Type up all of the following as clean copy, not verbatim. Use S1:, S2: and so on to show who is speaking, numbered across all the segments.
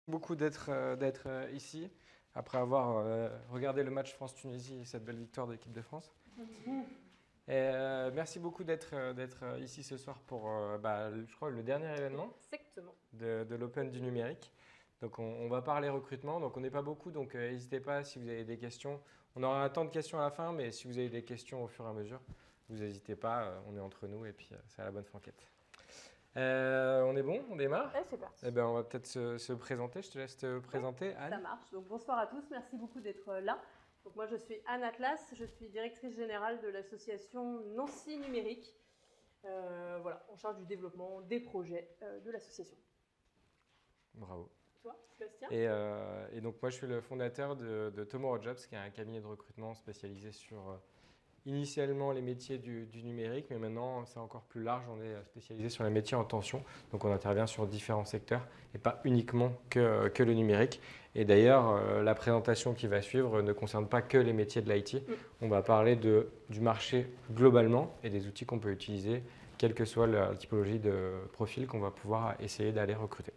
S1: Beaucoup d'être ici, après avoir regardé le match France-Tunisie et cette belle victoire de l'équipe de France. Et, merci beaucoup d'être ici ce soir pour, je crois, le dernier événement de l'Open du numérique. Donc, on va parler recrutement. Donc, on n'est pas beaucoup, donc n'hésitez pas si vous avez des questions. On aura un temps de questions à la fin, mais si vous avez des questions au fur et à mesure, vous n'hésitez pas. On est entre nous et puis c'est à la bonne franquette. On est bon, on démarre?
S2: Ouais, c'est parti.
S1: Eh ben, on va peut-être se présenter. Je te laisse te présenter, Anne.
S2: Ça marche. Donc, bonsoir à tous. Merci beaucoup d'être là. Donc, moi, je suis Anne Atlas. Je suis directrice générale de l'association Nancy Numérique. Voilà, en charge du développement des projets de l'association.
S1: Bravo.
S2: Toi, Sébastien?
S1: Et donc, moi, je suis le fondateur de Tomorrow Jobs, qui est un cabinet de recrutement spécialisé sur initialement les métiers du numérique, mais maintenant, c'est encore plus large. On est spécialisé sur les métiers en tension. Donc, on intervient sur différents secteurs et pas uniquement que le numérique. Et d'ailleurs, la présentation qui va suivre ne concerne pas que les métiers de l'IT. On va parler du marché globalement et des outils qu'on peut utiliser, quelle que soit la typologie de profil qu'on va pouvoir essayer d'aller recruter.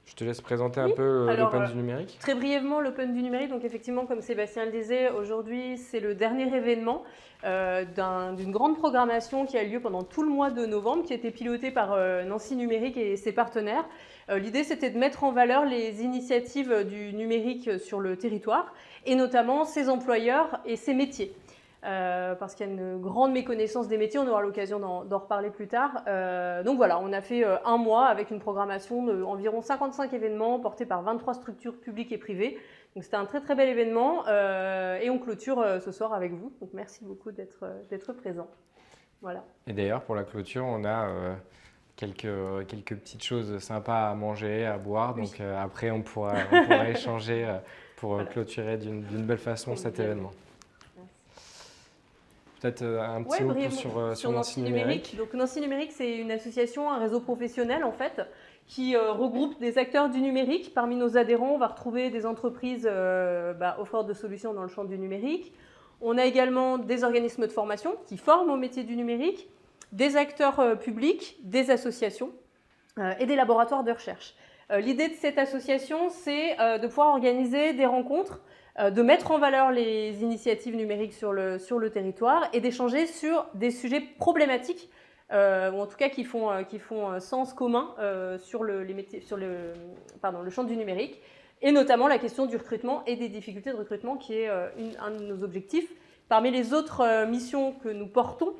S1: Je te laisse présenter un peu l'Open du numérique.
S2: Très brièvement, l'Open du numérique. Donc effectivement, comme Sébastien le disait, aujourd'hui, c'est le dernier événement d'une grande programmation qui a lieu pendant tout le mois de novembre, qui a été pilotée par Nancy Numérique et ses partenaires. L'idée, c'était de mettre en valeur les initiatives du numérique sur le territoire, et notamment ses employeurs et ses métiers. Parce qu'il y a une grande méconnaissance des métiers, on aura l'occasion d'en reparler plus tard. Donc voilà, on a fait un mois avec une programmation d'environ 55 événements portés par 23 structures publiques et privées. Donc c'était un très très bel événement et on clôture ce soir avec vous. Donc merci beaucoup d'être présent. Voilà.
S1: Et d'ailleurs, pour la clôture, on a quelques petites choses sympas à manger, à boire.
S2: Oui.
S1: Donc après, on pourra échanger pour
S2: Voilà.
S1: Clôturer d'une belle façon cet événement. Peut-être un petit mot sur Nancy Numérique.
S2: Donc Nancy Numérique, c'est une association, un réseau professionnel en fait, qui regroupe des acteurs du numérique. Parmi nos adhérents, on va retrouver des entreprises offreurs de solutions dans le champ du numérique. On a également des organismes de formation qui forment au métier du numérique, des acteurs publics, des associations et des laboratoires de recherche. L'idée de cette association, c'est de pouvoir organiser des rencontres, de mettre en valeur les initiatives numériques sur le territoire et d'échanger sur des sujets problématiques, ou en tout cas qui font sens commun sur le champ du numérique, et notamment la question du recrutement et des difficultés de recrutement qui est un de nos objectifs. Parmi les autres missions que nous portons,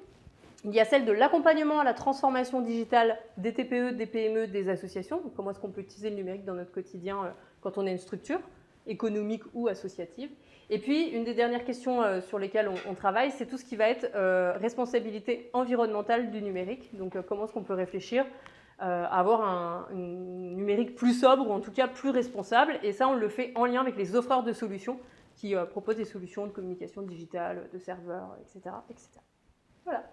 S2: il y a celle de l'accompagnement à la transformation digitale des TPE, des PME, des associations. Donc, comment est-ce qu'on peut utiliser le numérique dans notre quotidien quand on est une structure économique ou associative. Et puis, une des dernières questions sur lesquelles on travaille, c'est tout ce qui va être responsabilité environnementale du numérique. Donc, comment est-ce qu'on peut réfléchir à avoir un numérique plus sobre ou en tout cas plus responsable. Et ça, on le fait en lien avec les offreurs de solutions qui proposent des solutions de communication digitale, de serveurs, etc. etc. Voilà.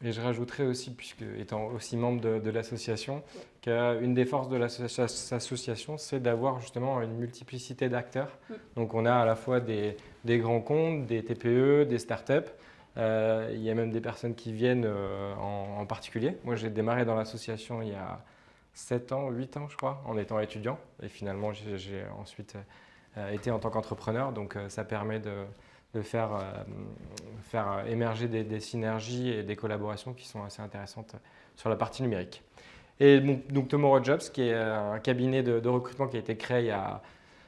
S1: Et je rajouterais aussi, puisque étant aussi membre de l'association, qu'une des forces de l'association, c'est d'avoir justement une multiplicité d'acteurs. Donc on a à la fois des grands comptes, des TPE, des startups. Il y a même des personnes qui viennent en particulier. Moi, j'ai démarré dans l'association il y a 7 ans, 8 ans, je crois, en étant étudiant. Et finalement, j'ai ensuite été en tant qu'entrepreneur. Donc ça permet de faire émerger des synergies et des collaborations qui sont assez intéressantes sur la partie numérique. Et donc Tomorrow Jobs, qui est un cabinet de recrutement qui a été créé il y a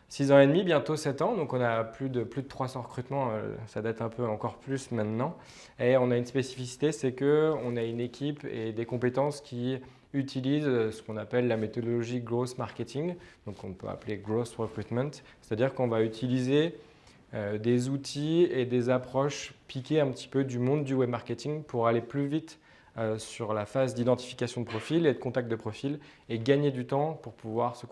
S1: 6 ans et demi, bientôt 7 ans. Donc on a plus de 300 recrutements, ça date un peu encore plus maintenant. Et on a une spécificité, c'est qu'on a une équipe et des compétences qui utilisent ce qu'on appelle la méthodologie Growth Marketing, donc on peut appeler Growth Recruitment, c'est-à-dire qu'on va utiliser des outils et des approches piquées un petit peu du monde du web marketing pour aller plus vite sur la phase d'identification de profil et de contact de profil et gagner du temps pour pouvoir se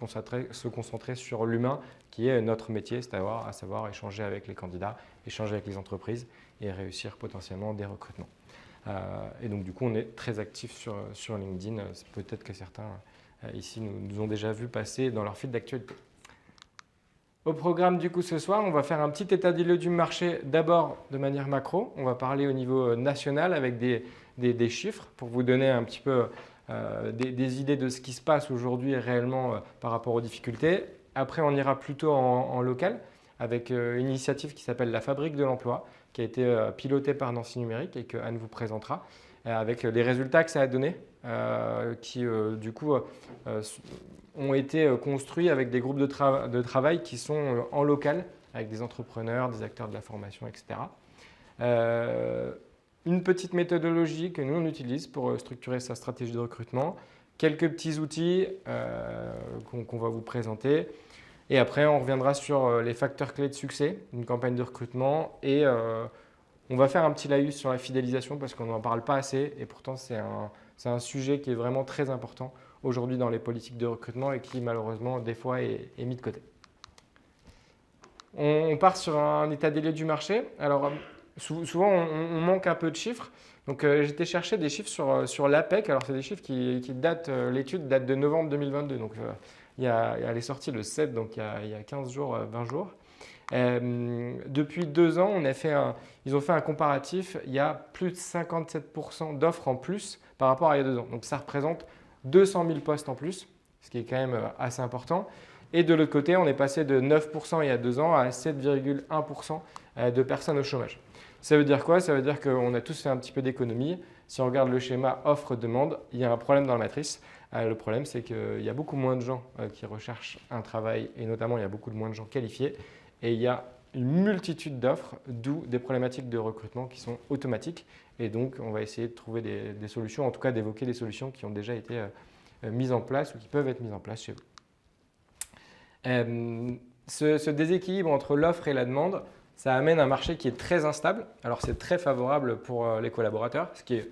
S1: concentrer sur l'humain qui est notre métier, à savoir échanger avec les candidats, échanger avec les entreprises et réussir potentiellement des recrutements. Et donc du coup, on est très actif sur LinkedIn. Peut-être que certains ici nous ont déjà vu passer dans leur fil d'actualité. Au programme du coup ce soir, on va faire un petit état des lieux du marché d'abord de manière macro. On va parler au niveau national avec des chiffres pour vous donner un petit peu des idées de ce qui se passe aujourd'hui réellement par rapport aux difficultés. Après, on ira plutôt en local avec une initiative qui s'appelle la Fabrique de l'Emploi, qui a été pilotée par Nancy Numérique et que Anne vous présentera, avec les résultats que ça a donné, qui du coup ont été construits avec des groupes de travail qui sont en local, avec des entrepreneurs, des acteurs de la formation, etc. Une petite méthodologie que nous on utilise pour structurer sa stratégie de recrutement, quelques petits outils qu'on va vous présenter. Et après, on reviendra sur les facteurs clés de succès d'une campagne de recrutement et on va faire un petit laïus sur la fidélisation parce qu'on n'en parle pas assez et pourtant c'est un sujet qui est vraiment très important aujourd'hui dans les politiques de recrutement et qui malheureusement des fois est mis de côté. On part sur un état des lieux du marché. Alors souvent on manque un peu de chiffres. Donc j'étais chercher des chiffres sur l'APEC. Alors c'est des chiffres qui datent, l'étude date de novembre 2022. Donc elle est sortie le 7, donc il y a 15 jours, 20 jours. Depuis 2 ans, ils ont fait un comparatif. Il y a plus de 57% d'offres en plus par rapport à il y a 2 ans. Donc ça représente 200 000 postes en plus, ce qui est quand même assez important. Et de l'autre côté, on est passé de 9% il y a 2 ans à 7,1% de personnes au chômage. Ça veut dire quoi? Ça veut dire qu'on a tous fait un petit peu d'économie. Si on regarde le schéma offre-demande, il y a un problème dans la matrice. Le problème, c'est qu'il y a beaucoup moins de gens qui recherchent un travail et notamment il y a beaucoup moins de gens qualifiés. Et il y a une multitude d'offres, d'où des problématiques de recrutement qui sont automatiques. Et donc, on va essayer de trouver des solutions, en tout cas d'évoquer des solutions qui ont déjà été mises en place ou qui peuvent être mises en place chez vous. Ce déséquilibre entre l'offre et la demande, ça amène un marché qui est très instable. Alors, c'est très favorable pour les collaborateurs, ce qui est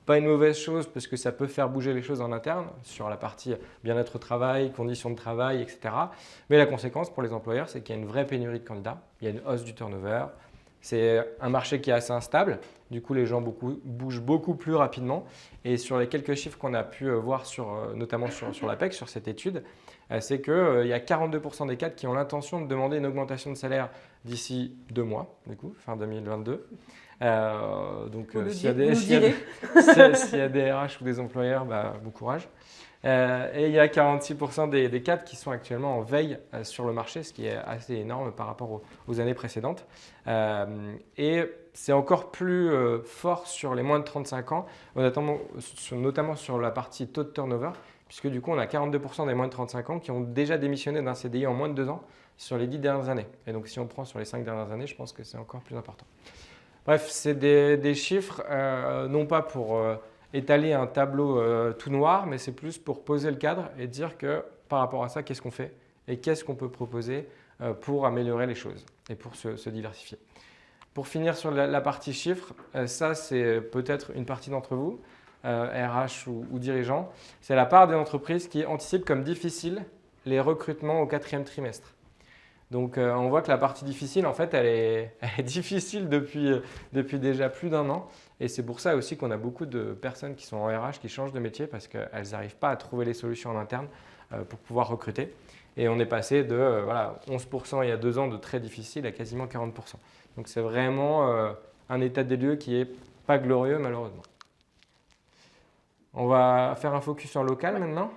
S1: pas une mauvaise chose parce que ça peut faire bouger les choses en interne sur la partie bien-être au travail, conditions de travail, etc. Mais la conséquence pour les employeurs, c'est qu'il y a une vraie pénurie de candidats, il y a une hausse du turnover. C'est un marché qui est assez instable, du coup les gens bougent beaucoup plus rapidement. Et sur les quelques chiffres qu'on a pu voir notamment sur l'APEC, sur cette étude, c'est qu'il y a 42% des cadres qui ont l'intention de demander une augmentation de salaire d'ici 2 mois, du coup, fin 2022. Donc s'il y a des RH ou des employeurs, bon courage. Et il y a 46% des cadres qui sont actuellement en veille sur le marché, ce qui est assez énorme par rapport aux années précédentes. Et c'est encore plus fort sur les moins de 35 ans, notamment sur la partie taux de turnover, puisque du coup on a 42% des moins de 35 ans qui ont déjà démissionné d'un CDI en moins de 2 ans sur les 10 dernières années. Et donc si on prend sur les 5 dernières années, je pense que c'est encore plus important. Bref, c'est des chiffres, non pas pour étaler un tableau tout noir, mais c'est plus pour poser le cadre et dire que par rapport à ça, qu'est-ce qu'on fait et qu'est-ce qu'on peut proposer pour améliorer les choses et pour se diversifier. Pour finir sur la partie chiffres, ça c'est peut-être une partie d'entre vous, RH ou dirigeants, c'est la part des entreprises qui anticipent comme difficile les recrutements au 4e trimestre. Donc on voit que la partie difficile, en fait, elle est difficile depuis déjà plus d'1 an. Et c'est pour ça aussi qu'on a beaucoup de personnes qui sont en RH qui changent de métier parce qu'elles n'arrivent pas à trouver les solutions en interne pour pouvoir recruter. Et on est passé de 11% il y a 2 ans de très difficile à quasiment 40%. Donc c'est vraiment un état des lieux qui n'est pas glorieux malheureusement. On va faire un focus en local maintenant.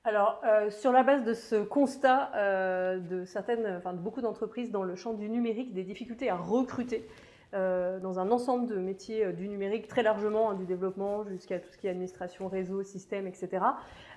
S2: Alors, sur la base de ce constat de beaucoup d'entreprises dans le champ du numérique, des difficultés à recruter dans un ensemble de métiers du numérique, très largement, du développement jusqu'à tout ce qui est administration, réseau, système, etc.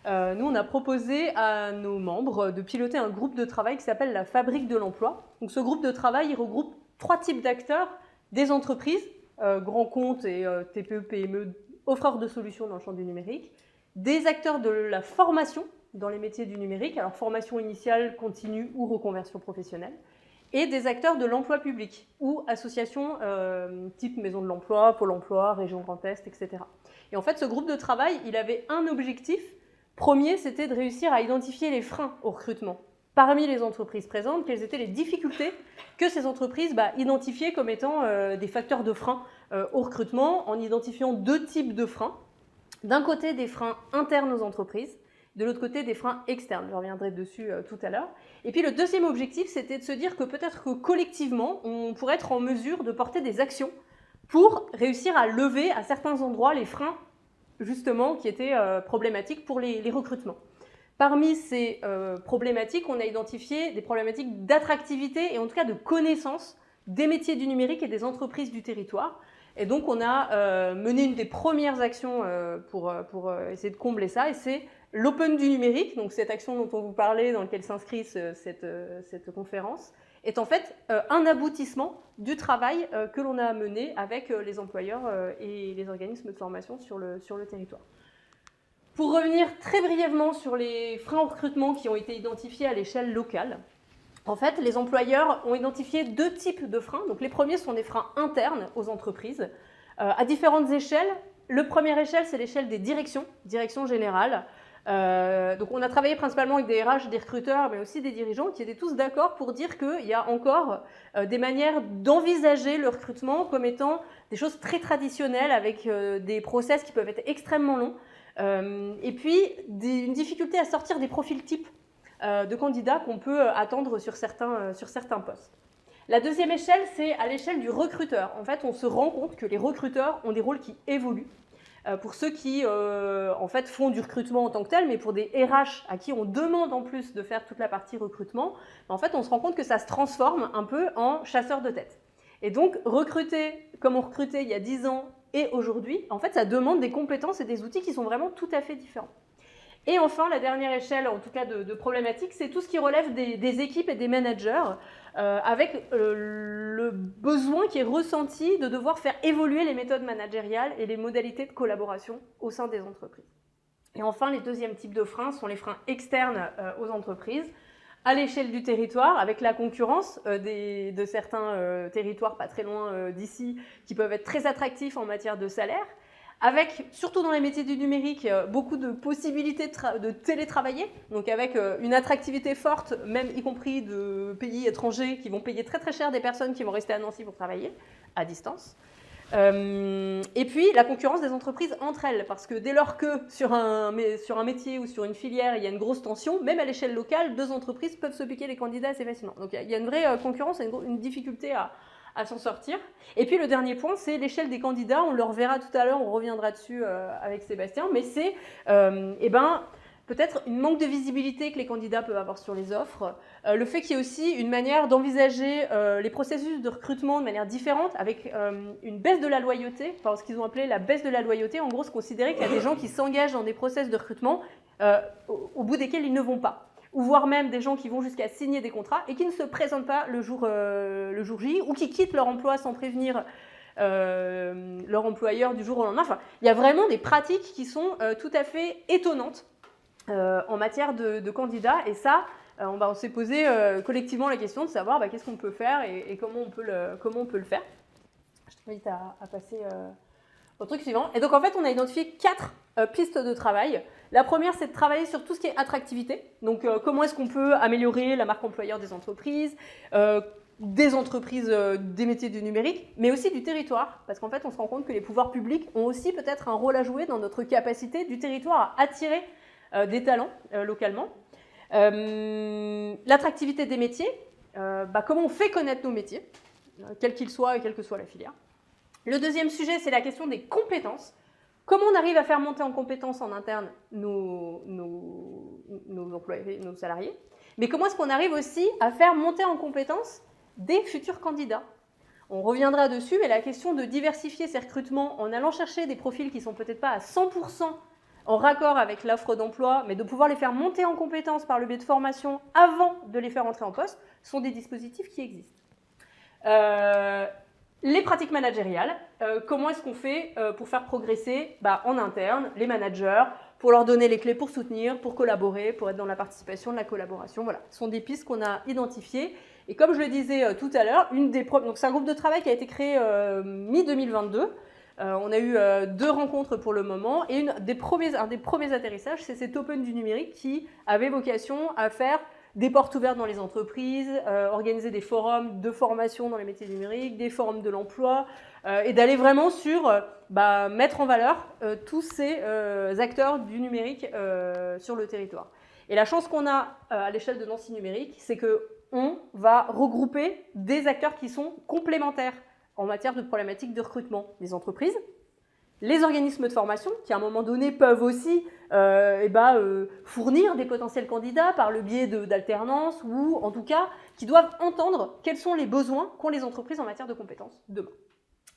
S2: Nous, on a proposé à nos membres de piloter un groupe de travail qui s'appelle la Fabrique de l'Emploi. Donc, ce groupe de travail, il regroupe 3 types d'acteurs, des entreprises, grands comptes et TPE, PME, offreurs de solutions dans le champ du numérique, des acteurs de la formation dans les métiers du numérique, alors formation initiale, continue ou reconversion professionnelle, et des acteurs de l'emploi public ou associations type Maison de l'Emploi, Pôle Emploi, Région Grand Est, etc. Et en fait, ce groupe de travail, il avait un objectif. Premier, c'était de réussir à identifier les freins au recrutement. Parmi les entreprises présentes, quelles étaient les difficultés que ces entreprises identifiaient comme étant des facteurs de frein au recrutement, en identifiant 2 types de freins. D'un côté, des freins internes aux entreprises, de l'autre côté, des freins externes. Je reviendrai dessus tout à l'heure. Et puis le deuxième objectif, c'était de se dire que peut-être que collectivement, on pourrait être en mesure de porter des actions pour réussir à lever à certains endroits les freins justement, qui étaient problématiques pour les recrutements. Parmi ces problématiques, on a identifié des problématiques d'attractivité et en tout cas de connaissance des métiers du numérique et des entreprises du territoire. Et donc, on a mené une des premières actions pour essayer de combler ça, et c'est l'Open du numérique, donc cette action dont on vous parlait, dans laquelle s'inscrit cette conférence, est en fait un aboutissement du travail que l'on a mené avec les employeurs et les organismes de formation sur le territoire. Pour revenir très brièvement sur les freins au recrutement qui ont été identifiés à l'échelle locale, en fait, les employeurs ont identifié 2 types de freins. Donc, les premiers sont des freins internes aux entreprises, à différentes échelles. Le première échelle, c'est l'échelle des directions générales. Donc, on a travaillé principalement avec des RH, des recruteurs, mais aussi des dirigeants qui étaient tous d'accord pour dire qu'il y a encore des manières d'envisager le recrutement comme étant des choses très traditionnelles avec des process qui peuvent être extrêmement longs. Et puis, une difficulté à sortir des profils types de candidats qu'on peut attendre sur certains postes. La deuxième échelle, c'est à l'échelle du recruteur. En fait, on se rend compte que les recruteurs ont des rôles qui évoluent. Pour ceux qui, en fait, font du recrutement en tant que tel, mais pour des RH à qui on demande en plus de faire toute la partie recrutement, en fait, on se rend compte que ça se transforme un peu en chasseur de tête. Et donc, recruter comme on recrutait il y a 10 ans et aujourd'hui, en fait, ça demande des compétences et des outils qui sont vraiment tout à fait différents. Et enfin, la dernière échelle, en tout cas de problématique, c'est tout ce qui relève des équipes et des managers, avec le besoin qui est ressenti de devoir faire évoluer les méthodes managériales et les modalités de collaboration au sein des entreprises. Et enfin, les deuxièmes types de freins sont les freins externes aux entreprises, à l'échelle du territoire, avec la concurrence de certains territoires pas très loin d'ici, qui peuvent être très attractifs en matière de salaire, avec, surtout dans les métiers du numérique, beaucoup de possibilités de télétravailler, donc avec une attractivité forte, même y compris de pays étrangers qui vont payer très très cher des personnes qui vont rester à Nancy pour travailler à distance. Et puis la concurrence des entreprises entre elles, parce que dès lors que sur un métier ou sur une filière, il y a une grosse tension, même à l'échelle locale, 2 entreprises peuvent se piquer les candidats assez facilement. Donc il y a une vraie concurrence et une difficulté à s'en sortir. Et puis le dernier point, c'est l'échelle des candidats. On le reverra tout à l'heure, on reviendra dessus avec Sébastien, mais c'est peut-être une manque de visibilité que les candidats peuvent avoir sur les offres, le fait qu'il y ait aussi une manière d'envisager les processus de recrutement de manière différente, avec une baisse de la loyauté, enfin ce qu'ils ont appelé la baisse de la loyauté, en gros se considérer qu'il y a des gens qui s'engagent dans des process de recrutement au bout desquels ils ne vont pas. Ou voire même des gens qui vont jusqu'à signer des contrats et qui ne se présentent pas le jour J, ou qui quittent leur emploi sans prévenir leur employeur du jour au lendemain. Enfin, il y a vraiment des pratiques qui sont tout à fait étonnantes en matière de candidats, et ça, on s'est posé collectivement la question de savoir qu'est-ce qu'on peut faire et comment on peut le faire. Je t'invite à passer au truc suivant. Et donc en fait, on a identifié 4 pistes de travail. La première, c'est de travailler sur tout ce qui est attractivité. Donc comment est-ce qu'on peut améliorer la marque employeur des entreprises, des métiers du numérique, mais aussi du territoire. Parce qu'en fait, on se rend compte que les pouvoirs publics ont aussi peut-être un rôle à jouer dans notre capacité du territoire à attirer des talents localement. L'attractivité des métiers, comment on fait connaître nos métiers, quels qu'ils soient et quelle que soit la filière. Le deuxième sujet, c'est la question des compétences. Comment on arrive à faire monter en compétences en interne nos employés, nos salariés, mais comment est-ce qu'on arrive aussi à faire monter en compétences des futurs candidats? On reviendra dessus, mais la question de diversifier ces recrutements en allant chercher des profils qui ne sont peut-être pas à 100% en raccord avec l'offre d'emploi, mais de pouvoir les faire monter en compétences par le biais de formation avant de les faire entrer en poste, sont des dispositifs qui existent. Les pratiques managériales, comment est-ce qu'on fait pour faire progresser en interne les managers, pour leur donner les clés pour soutenir, pour collaborer, pour être dans la participation, de la collaboration. Voilà, ce sont des pistes qu'on a identifiées. Et comme je le disais tout à l'heure, donc c'est un groupe de travail qui a été créé mi-2022. On a eu 2 rencontres pour le moment, et un des premiers atterrissages, c'est cet Open du numérique qui avait vocation à faire des portes ouvertes dans les entreprises, organiser des forums de formation dans les métiers numériques, des forums de l'emploi, et d'aller vraiment sur mettre en valeur tous ces acteurs du numérique sur le territoire. Et la chance qu'on a à l'échelle de Nancy Numérique, c'est qu'on va regrouper des acteurs qui sont complémentaires en matière de problématiques de recrutement. Les entreprises, Les organismes de formation, qui à un moment donné peuvent aussi fournir des potentiels candidats par le biais d'alternance ou en tout cas qui doivent entendre quels sont les besoins qu'ont les entreprises en matière de compétences demain.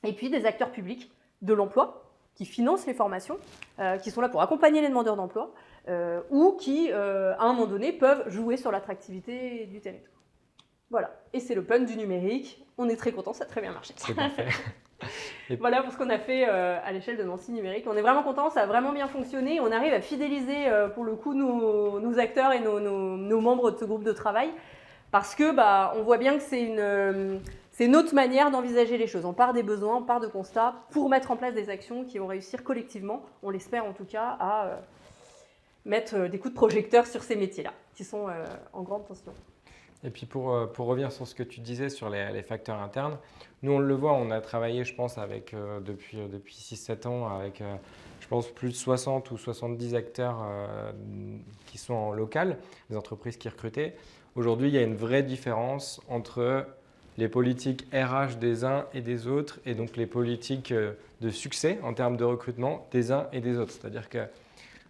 S2: Et puis des acteurs publics de l'emploi qui financent les formations, qui sont là pour accompagner les demandeurs d'emploi ou qui, à un moment donné, peuvent jouer sur l'attractivité du territoire. Voilà, et c'est le pun du numérique. On est très contents, ça a très bien marché.
S1: C'est parfait.
S2: Voilà pour ce qu'on a fait à l'échelle de Nancy Numérique. On est vraiment contents, ça a vraiment bien fonctionné. On arrive à fidéliser pour le coup nos acteurs et nos membres de ce groupe de travail parce que on voit bien que c'est une autre manière d'envisager les choses. On part des besoins, on part de constats pour mettre en place des actions qui vont réussir collectivement, on l'espère en tout cas, à mettre des coups de projecteur sur ces métiers-là qui sont en grande tension.
S1: Et puis pour revenir sur ce que tu disais sur les facteurs internes, nous on le voit, on a travaillé je pense avec, depuis 6-7 ans avec je pense plus de 60 ou 70 acteurs qui sont en local, des entreprises qui recrutaient. Aujourd'hui il y a une vraie différence entre les politiques RH des uns et des autres et donc les politiques de succès en termes de recrutement des uns et des autres. C'est-à-dire que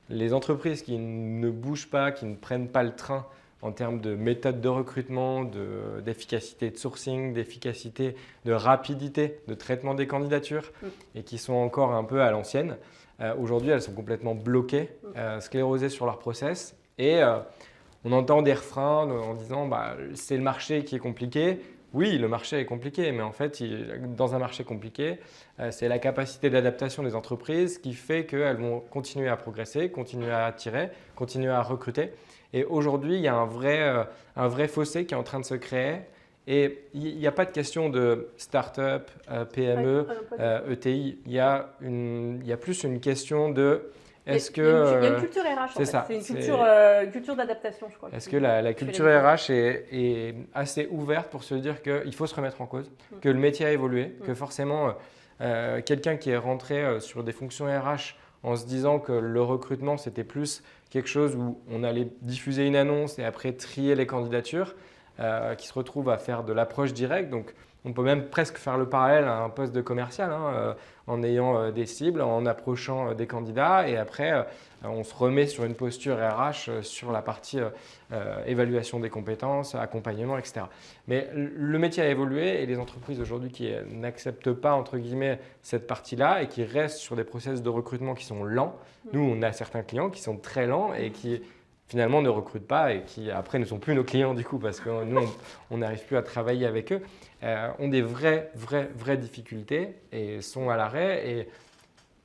S1: les entreprises qui ne bougent pas, qui ne prennent pas le train en termes de méthode de recrutement, d'efficacité de sourcing, d'efficacité, de rapidité de traitement des candidatures et qui sont encore un peu à l'ancienne. Aujourd'hui, elles sont complètement bloquées, sclérosées sur leur process et on entend des refrains en disant c'est le marché qui est compliqué. Oui, le marché est compliqué, mais en fait, dans un marché compliqué, c'est la capacité d'adaptation des entreprises qui fait qu'elles vont continuer à progresser, continuer à attirer, continuer à recruter. Et aujourd'hui, il y a un vrai fossé qui est en train de se créer. Et il n'y a pas de question de start-up, PME, ETI. Il y a plus une question de est-ce que…
S2: Il y a une culture RH en fait. C'est une culture d'adaptation, je crois.
S1: Est-ce que la culture RH est assez ouverte pour se dire qu'il faut se remettre en cause, que le métier a évolué, que forcément quelqu'un qui est rentré sur des fonctions RH en se disant que le recrutement, c'était plus quelque chose où on allait diffuser une annonce et après trier les candidatures, qui se retrouve à faire de l'approche directe. Donc, on peut même presque faire le parallèle à un poste de commercial en ayant des cibles, en approchant des candidats et après, on se remet sur une posture RH sur la partie évaluation des compétences, accompagnement, etc. Mais le métier a évolué et les entreprises aujourd'hui qui n'acceptent pas entre guillemets cette partie-là et qui restent sur des process de recrutement qui sont lents. Nous, on a certains clients qui sont très lents et qui finalement ne recrutent pas et qui après ne sont plus nos clients du coup parce que nous, on n'arrive plus à travailler avec eux, ont des vraies difficultés et sont à l'arrêt. Et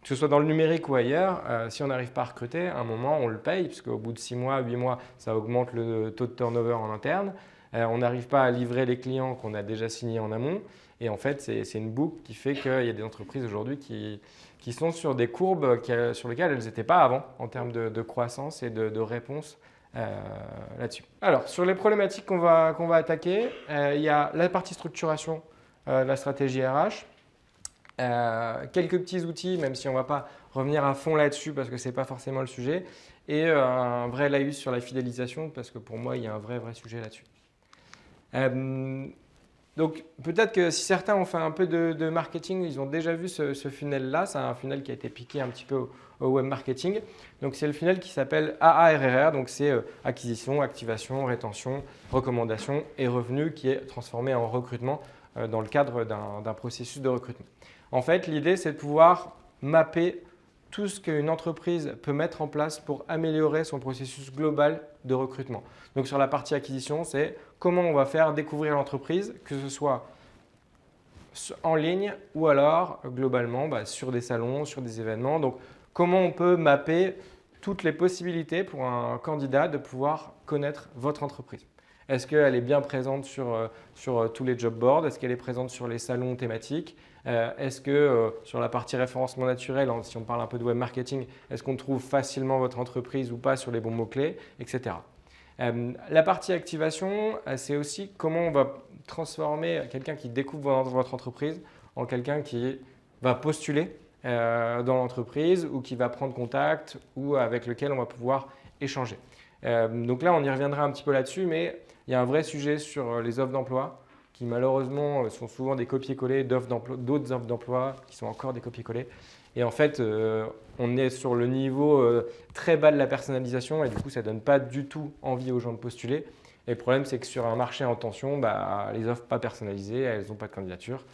S1: que ce soit dans le numérique ou ailleurs, si on n'arrive pas à recruter, à un moment, on le paye puisqu'au bout de 6 mois, 8 mois, ça augmente le taux de turnover en interne. On n'arrive pas à livrer les clients qu'on a déjà signés en amont. Et en fait, c'est une boucle qui fait qu'il y a des entreprises aujourd'hui qui sont sur des courbes sur lesquelles elles n'étaient pas avant en termes de croissance et de réponse là-dessus. Alors, sur les problématiques qu'on va attaquer, il y a la partie structuration de la stratégie RH. Quelques petits outils, même si on ne va pas revenir à fond là-dessus parce que ce n'est pas forcément le sujet, et un vrai laïus sur la fidélisation parce que pour moi, il y a un vrai sujet là-dessus. Donc peut-être que si certains ont fait un peu de marketing, ils ont déjà vu ce funnel-là. C'est un funnel qui a été piqué un petit peu au web marketing. Donc c'est le funnel qui s'appelle AARRR. Donc c'est acquisition, activation, rétention, recommandation et revenu qui est transformé en recrutement dans le cadre d'un processus de recrutement. En fait, l'idée c'est de pouvoir mapper tout ce qu'une entreprise peut mettre en place pour améliorer son processus global de recrutement. Donc sur la partie acquisition, c'est comment on va faire découvrir l'entreprise, que ce soit en ligne ou alors globalement sur des salons, sur des événements. Donc comment on peut mapper toutes les possibilités pour un candidat de pouvoir connaître votre entreprise. Est-ce qu'elle est bien présente sur tous les job boards? Est-ce qu'elle est présente sur les salons thématiques? Est-ce que sur la partie référencement naturel, si on parle un peu de web marketing, est-ce qu'on trouve facilement votre entreprise ou pas sur les bons mots-clés, etc. La partie activation, c'est aussi comment on va transformer quelqu'un qui découvre votre entreprise en quelqu'un qui va postuler dans l'entreprise ou qui va prendre contact ou avec lequel on va pouvoir échanger. Donc là, on y reviendra un petit peu là-dessus, mais il y a un vrai sujet sur les offres d'emploi qui malheureusement sont souvent des copier-coller d'autres offres d'emploi qui sont encore des copier-coller. Et en fait, on est sur le niveau très bas de la personnalisation et du coup, ça ne donne pas du tout envie aux gens de postuler. Et le problème, c'est que sur un marché en tension, les offres pas personnalisées, elles n'ont pas de candidature.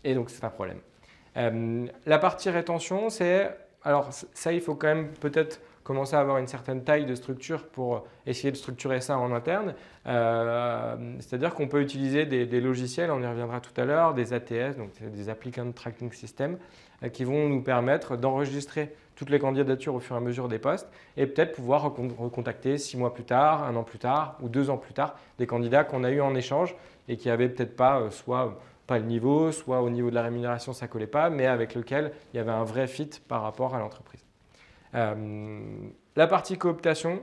S1: Et donc, c'est un problème. La partie rétention, alors ça, il faut quand même peut-être commencer à avoir une certaine taille de structure pour essayer de structurer ça en interne. C'est-à-dire qu'on peut utiliser des logiciels, on y reviendra tout à l'heure, des ATS, donc des Applicant Tracking Systems, qui vont nous permettre d'enregistrer toutes les candidatures au fur et à mesure des postes et peut-être pouvoir recontacter 6 mois plus tard, 1 an plus tard ou 2 ans plus tard des candidats qu'on a eu en échange et qui n'avaient peut-être pas soit pas le niveau, soit au niveau de la rémunération ça ne collait pas, mais avec lequel il y avait un vrai fit par rapport à l'entreprise. La partie cooptation,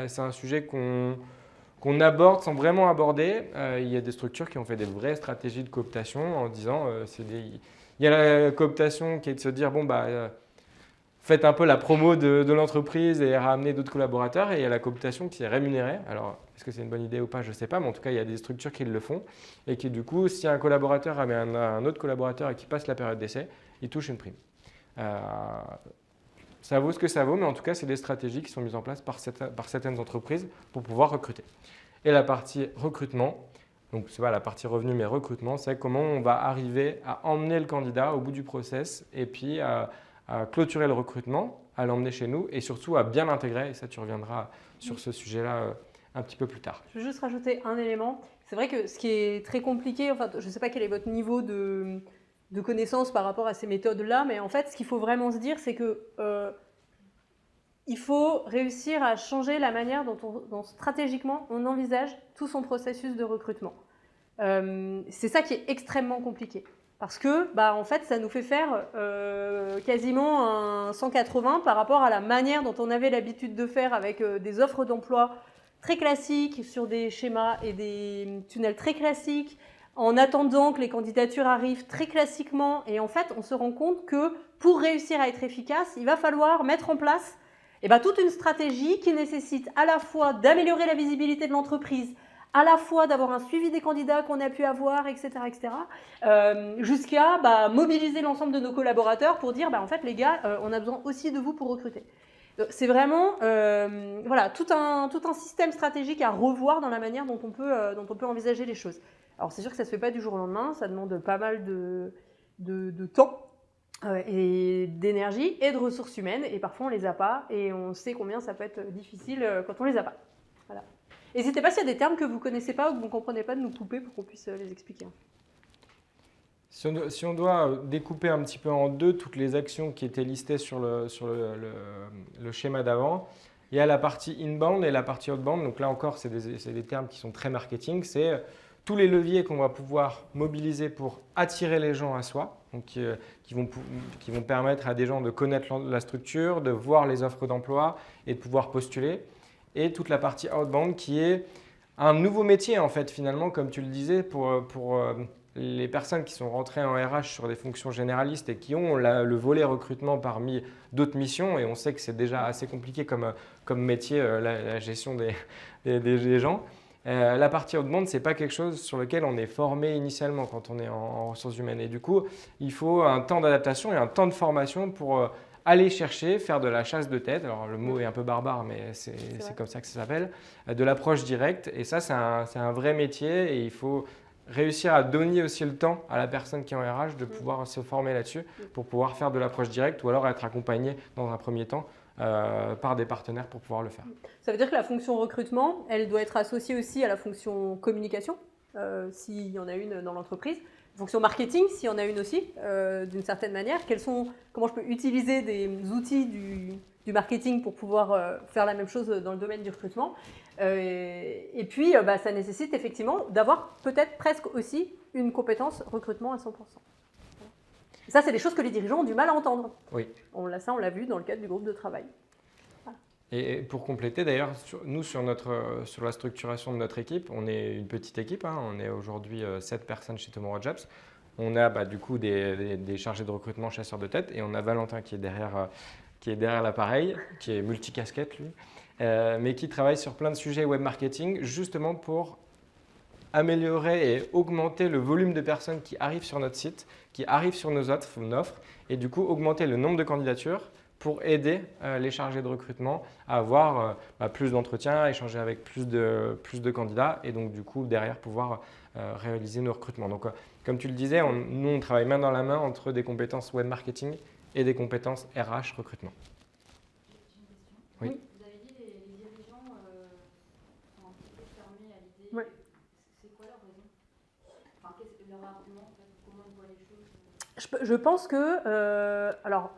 S1: c'est un sujet qu'on aborde sans vraiment aborder. Il y a des structures qui ont fait des vraies stratégies de cooptation en disant il y a la cooptation qui est de se dire faites un peu la promo de l'entreprise et ramenez d'autres collaborateurs, et il y a la cooptation qui est rémunérée. Alors, est-ce que c'est une bonne idée ou pas, je ne sais pas, mais en tout cas, il y a des structures qui le font et qui, du coup, si un collaborateur ramène un autre collaborateur et qui passe la période d'essai, il touche une prime. Ça vaut ce que ça vaut, mais en tout cas, c'est des stratégies qui sont mises en place par certaines entreprises pour pouvoir recruter. Et la partie recrutement, donc c'est pas la partie revenu, mais recrutement, c'est comment on va arriver à emmener le candidat au bout du process et puis à clôturer le recrutement, à l'emmener chez nous et surtout à bien l'intégrer. Et ça, tu reviendras sur ce sujet-là un petit peu plus tard.
S2: Je veux juste rajouter un élément. C'est vrai que ce qui est très compliqué, enfin, je ne sais pas quel est votre niveau de connaissance par rapport à ces méthodes-là, mais en fait, ce qu'il faut vraiment se dire, c'est que il faut réussir à changer la manière dont stratégiquement on envisage tout son processus de recrutement. C'est ça qui est extrêmement compliqué. Parce que, en fait, ça nous fait faire quasiment un 180 par rapport à la manière dont on avait l'habitude de faire avec des offres d'emploi très classiques sur des schémas et des tunnels très classiques, en attendant que les candidatures arrivent très classiquement. Et en fait, on se rend compte que pour réussir à être efficace, il va falloir mettre en place toute une stratégie qui nécessite à la fois d'améliorer la visibilité de l'entreprise, à la fois d'avoir un suivi des candidats qu'on a pu avoir, etc., jusqu'à mobiliser l'ensemble de nos collaborateurs pour dire, en fait, les gars, on a besoin aussi de vous pour recruter. C'est vraiment tout un système stratégique à revoir dans la manière dont on peut envisager les choses. Alors, c'est sûr que ça ne se fait pas du jour au lendemain, ça demande pas mal de temps et d'énergie et de ressources humaines, et parfois on ne les a pas, et on sait combien ça peut être difficile quand on ne les a pas. Voilà. N'hésitez pas s'il y a des termes que vous ne connaissez pas ou que vous ne comprenez pas de nous couper pour qu'on puisse les expliquer.
S1: Si on doit découper un petit peu en deux toutes les actions qui étaient listées sur le schéma d'avant, il y a la partie inbound et la partie outbound. Donc là encore, c'est des termes qui sont très marketing. C'est tous les leviers qu'on va pouvoir mobiliser pour attirer les gens à soi, donc qui vont permettre à des gens de connaître la structure, de voir les offres d'emploi et de pouvoir postuler. Et toute la partie outbound qui est un nouveau métier en fait finalement, comme tu le disais, pour les personnes qui sont rentrées en RH sur des fonctions généralistes et qui ont le volet recrutement parmi d'autres missions, et on sait que c'est déjà assez compliqué comme métier la gestion des gens. La partie outbound, ce n'est pas quelque chose sur lequel on est formé initialement quand on est en ressources humaines. Et du coup, il faut un temps d'adaptation et un temps de formation pour aller chercher, faire de la chasse de tête. Alors le mot est un peu barbare, mais c'est comme ça que ça s'appelle. De l'approche directe. Et ça, c'est un vrai métier et il faut réussir à donner aussi le temps à la personne qui est en RH de pouvoir se former là-dessus pour pouvoir faire de l'approche directe ou alors être accompagné dans un premier temps par des partenaires pour pouvoir le faire.
S2: Ça veut dire que la fonction recrutement, elle doit être associée aussi à la fonction communication, s'il y en a une dans l'entreprise. Fonction marketing, s'il y en a une aussi, d'une certaine manière. Comment je peux utiliser des outils du marketing pour pouvoir faire la même chose dans le domaine du recrutement. Et puis, ça nécessite effectivement d'avoir peut-être presque aussi une compétence recrutement à 100%. Et ça, c'est des choses que les dirigeants ont du mal à entendre.
S1: Oui.
S2: On l'a vu dans le cadre du groupe de travail. Voilà.
S1: Et pour compléter, d'ailleurs, nous, sur la structuration de notre équipe, on est une petite équipe. On est aujourd'hui 7 personnes chez Tomorrow Jobs. On a du coup des chargés de recrutement, chasseurs de tête, et on a Valentin qui est derrière l'appareil, qui est multicasquette lui, mais qui travaille sur plein de sujets web marketing, justement pour améliorer et augmenter le volume de personnes qui arrivent sur notre site, qui arrivent sur nos offres et du coup augmenter le nombre de candidatures pour aider les chargés de recrutement à avoir plus d'entretiens, à échanger avec plus de candidats et donc du coup derrière pouvoir réaliser nos recrutements. Donc comme tu le disais, nous on travaille main dans la main entre des compétences web marketing et des compétences RH recrutement.
S3: J'ai une question.
S1: Oui.
S3: Vous avez dit les dirigeants sont un petit peu fermés à l'idée.
S2: Oui.
S3: C'est quoi leur raison? Enfin, qu'est-ce que leur argument en fait, comment ils voient les choses?
S2: Je pense que, alors,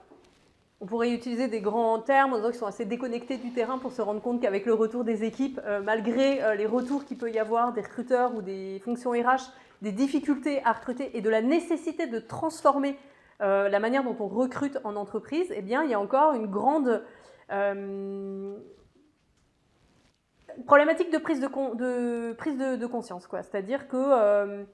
S2: on pourrait utiliser des grands termes en disant qu'ils sont assez déconnectés du terrain pour se rendre compte qu'avec le retour des équipes, malgré les retours qu'il peut y avoir des recruteurs ou des fonctions RH, des difficultés à recruter et de la nécessité de transformer la manière dont on recrute en entreprise, eh bien, il y a encore une grande problématique de prise de conscience, quoi. C'est-à-dire que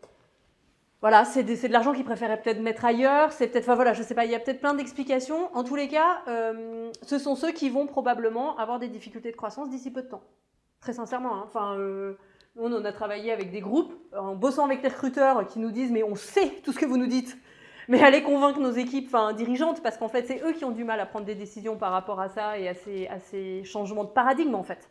S2: voilà, c'est de l'argent qu'ils préféraient peut-être mettre ailleurs, c'est peut-être, enfin voilà, je sais pas, il y a peut-être plein d'explications. En tous les cas, ce sont ceux qui vont probablement avoir des difficultés de croissance d'ici peu de temps. Très sincèrement, hein. Enfin, nous, on a travaillé avec des groupes, en bossant avec les recruteurs qui nous disent « mais on sait tout ce que vous nous dites ». Mais allez convaincre nos équipes dirigeantes, parce qu'en fait, c'est eux qui ont du mal à prendre des décisions par rapport à ça et à ces changements de paradigme, en fait.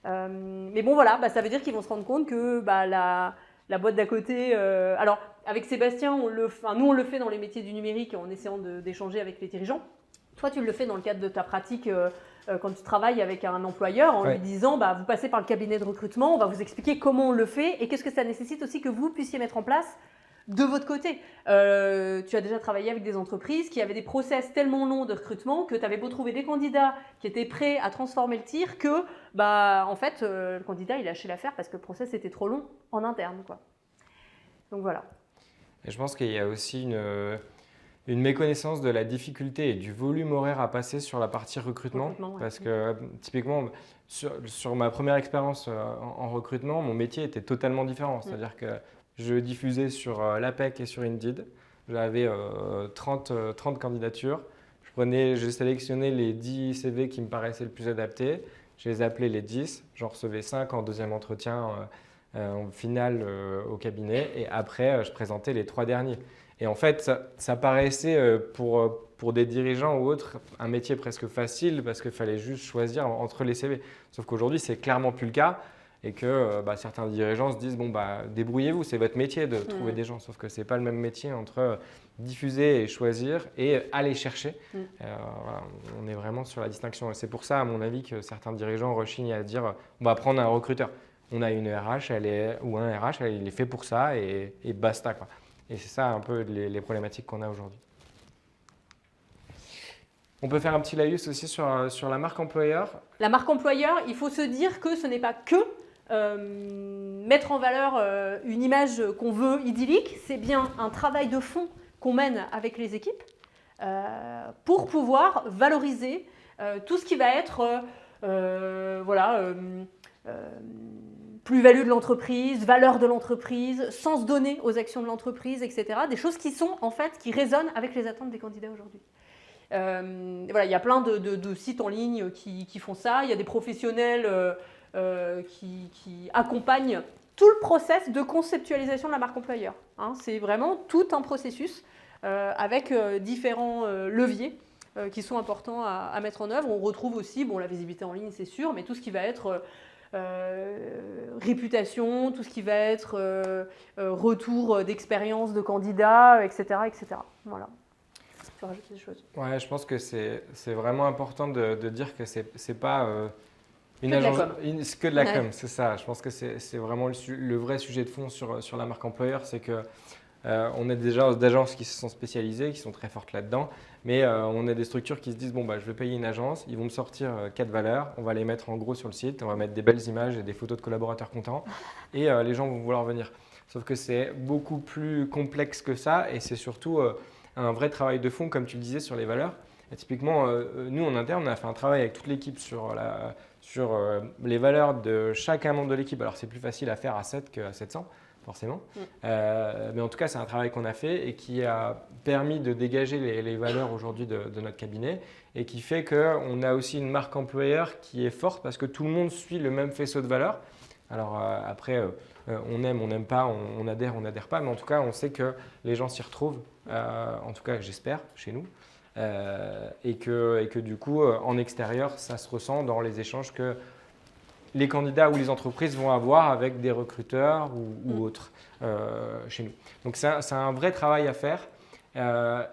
S2: Mais bon, voilà, ça veut dire qu'ils vont se rendre compte que la boîte d'à côté... alors, avec Sébastien, nous, on le fait dans les métiers du numérique en essayant d'échanger avec les dirigeants. Toi, tu le fais dans le cadre de ta pratique quand tu travailles avec un employeur en lui disant vous passez par le cabinet de recrutement, on va vous expliquer comment on le fait et qu'est-ce que ça nécessite aussi que vous puissiez mettre en place de votre côté. Tu as déjà travaillé avec des entreprises qui avaient des process tellement longs de recrutement que tu avais beau trouver des candidats qui étaient prêts à transformer le tir que en fait, le candidat il lâchait l'affaire parce que le process était trop long en interne, quoi. Donc voilà.
S1: Et je pense qu'il y a aussi une méconnaissance de la difficulté et du volume horaire à passer sur la partie recrutement. Parce que typiquement, sur ma première expérience en recrutement, mon métier était totalement différent. C'est-à-dire que je diffusais sur l'APEC et sur Indeed. J'avais 30 candidatures. Je sélectionnais les 10 CV qui me paraissaient le plus adaptés. Je les appelais les 10. J'en recevais 5 en deuxième entretien en finale au cabinet. Et après, je présentais les 3 derniers. Et en fait, ça paraissait pour des dirigeants ou autres un métier presque facile parce qu'il fallait juste choisir entre les CV. Sauf qu'aujourd'hui, c'est clairement plus le cas et que certains dirigeants se disent débrouillez-vous, c'est votre métier de trouver des gens. Sauf que ce n'est pas le même métier entre diffuser et choisir et aller chercher. Voilà, on est vraiment sur la distinction. Et c'est pour ça, à mon avis, que certains dirigeants rechignent à dire on va prendre un recruteur. On a une RH ou un RH, il est fait pour ça et basta, quoi. Et c'est ça un peu les problématiques qu'on a aujourd'hui. On peut faire un petit laïus aussi sur la marque employeur.
S2: La marque employeur, il faut se dire que ce n'est pas que mettre en valeur une image qu'on veut idyllique, c'est bien un travail de fond qu'on mène avec les équipes pour pouvoir valoriser tout ce qui va être plus-value de l'entreprise, valeur de l'entreprise, sens donné aux actions de l'entreprise, etc. Des choses qui sont en fait, qui résonnent avec les attentes des candidats aujourd'hui. Il y a plein de sites en ligne qui font ça. Il y a des professionnels qui accompagnent tout le process de conceptualisation de la marque employeur. C'est vraiment tout un processus avec différents leviers qui sont importants à mettre en œuvre. On retrouve aussi la visibilité en ligne, c'est sûr, mais tout ce qui va être réputation, tout ce qui va être retour d'expérience de candidats, etc. etc. Voilà. Tu veux rajouter des choses?
S1: Ouais, je pense que c'est vraiment important de dire que c'est pas une
S2: agence,
S1: c'est que de la com, c'est ça. Je pense que c'est vraiment le vrai sujet de fond sur la marque employeur, c'est que on a des agences qui se sont spécialisées, qui sont très fortes là-dedans, mais on a des structures qui se disent je vais payer une agence, ils vont me sortir 4 valeurs, on va les mettre en gros sur le site, on va mettre des belles images et des photos de collaborateurs contents et les gens vont vouloir venir. Sauf que c'est beaucoup plus complexe que ça et c'est surtout un vrai travail de fond, comme tu le disais, sur les valeurs. Et typiquement, nous en interne, on a fait un travail avec toute l'équipe sur les valeurs de chacun membre de l'équipe. Alors c'est plus facile à faire à 7 qu'à 700. Forcément. Mais en tout cas, c'est un travail qu'on a fait et qui a permis de dégager les valeurs aujourd'hui de notre cabinet et qui fait qu'on a aussi une marque employeur qui est forte parce que tout le monde suit le même faisceau de valeurs. Alors après, on aime, on n'aime pas, on adhère pas, mais en tout cas, on sait que les gens s'y retrouvent, en tout cas, j'espère, chez nous. Et que du coup, en extérieur, ça se ressent dans les échanges que les candidats ou les entreprises vont avoir avec des recruteurs ou autres chez nous. Donc c'est un vrai travail à faire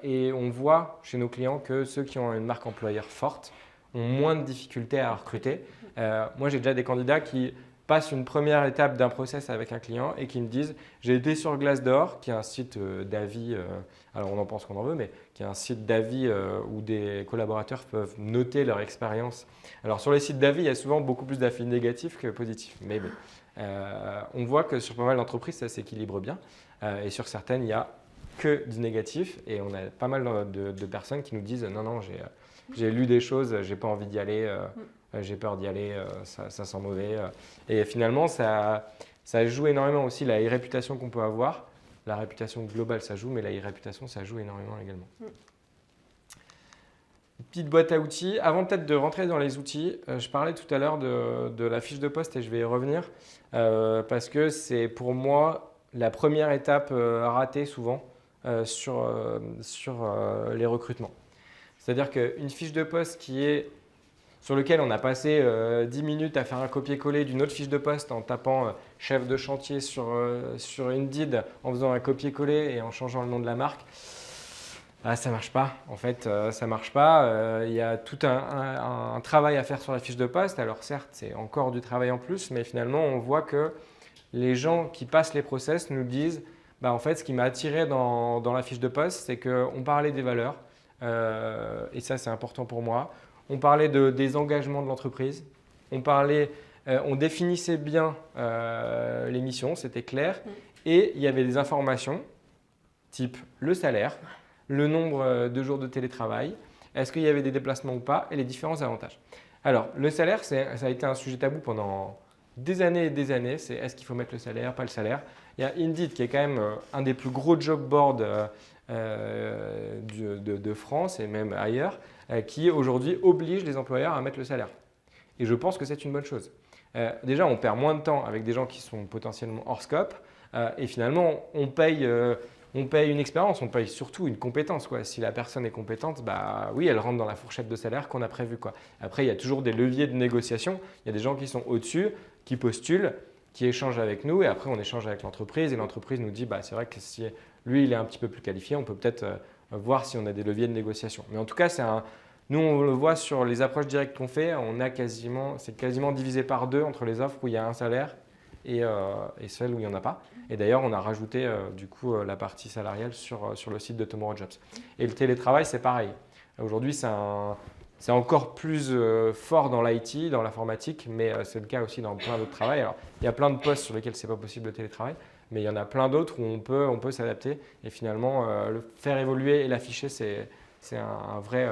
S1: et on voit chez nos clients que ceux qui ont une marque employeur forte ont moins de difficultés à recruter. Moi, j'ai déjà des candidats qui passent une première étape d'un process avec un client et qui me disent « j'ai été sur Glassdoor », qui est un site d'avis, alors on en pense qu'on en veut, mais qui est un site d'avis où des collaborateurs peuvent noter leur expérience. Alors sur les sites d'avis, il y a souvent beaucoup plus d'avis négatifs que positifs, mais bon, on voit que sur pas mal d'entreprises, ça s'équilibre bien et sur certaines, il n'y a que du négatif et on a pas mal de personnes qui nous disent « non, non, j'ai lu des choses, j'ai pas envie d'y aller ». J'ai peur d'y aller, ça sent mauvais. Et finalement, ça joue énormément aussi la réputation qu'on peut avoir. La réputation globale, ça joue, mais la réputation, ça joue énormément également. Une petite boîte à outils. Avant peut-être de rentrer dans les outils, je parlais tout à l'heure de la fiche de poste et je vais y revenir parce que c'est pour moi la première étape ratée souvent sur les recrutements. C'est-à-dire qu'une fiche de poste sur lequel on a passé 10 minutes à faire un copier-coller d'une autre fiche de poste en tapant chef de chantier sur Indeed, en faisant un copier-coller et en changeant le nom de la marque, ça ne marche pas. En fait, ça ne marche pas. Il y a tout un travail à faire sur la fiche de poste. Alors certes, c'est encore du travail en plus, mais finalement, on voit que les gens qui passent les process nous disent en fait, ce qui m'a attiré dans la fiche de poste, c'est qu'on parlait des valeurs et ça, c'est important pour moi. On parlait des engagements de l'entreprise, on définissait bien les missions, c'était clair, et il y avait des informations type le salaire, le nombre de jours de télétravail, est-ce qu'il y avait des déplacements ou pas, et les différents avantages. Alors, le salaire, ça a été un sujet tabou pendant des années et des années, c'est est-ce qu'il faut mettre le salaire, pas le salaire. Il y a Indeed qui est quand même un des plus gros job boards de France et même ailleurs, qui aujourd'hui oblige les employeurs à mettre le salaire. Et je pense que c'est une bonne chose. Déjà, on perd moins de temps avec des gens qui sont potentiellement hors scope et finalement, on paye une expérience, on paye surtout une compétence, quoi. Si la personne est compétente, oui, elle rentre dans la fourchette de salaire qu'on a prévue, quoi. Après, il y a toujours des leviers de négociation. Il y a des gens qui sont au-dessus, qui postulent, qui échangent avec nous et après, on échange avec l'entreprise et l'entreprise nous dit c'est vrai que si lui, il est un petit peu plus qualifié, on peut peut-être voir si on a des leviers de négociation. Mais en tout cas, nous, on le voit sur les approches directes qu'on fait, c'est quasiment divisé par 2 entre les offres où il y a un salaire et celles où il n'y en a pas. Et d'ailleurs, on a rajouté du coup la partie salariale sur le site de Tomorrow Jobs. Et le télétravail, c'est pareil. Aujourd'hui, c'est encore plus fort dans l'IT, dans l'informatique, mais c'est le cas aussi dans plein d'autres travails. Alors, il y a plein de postes sur lesquels ce n'est pas possible le télétravail, mais il y en a plein d'autres où on peut s'adapter. Et finalement, le faire évoluer et l'afficher, c'est un vrai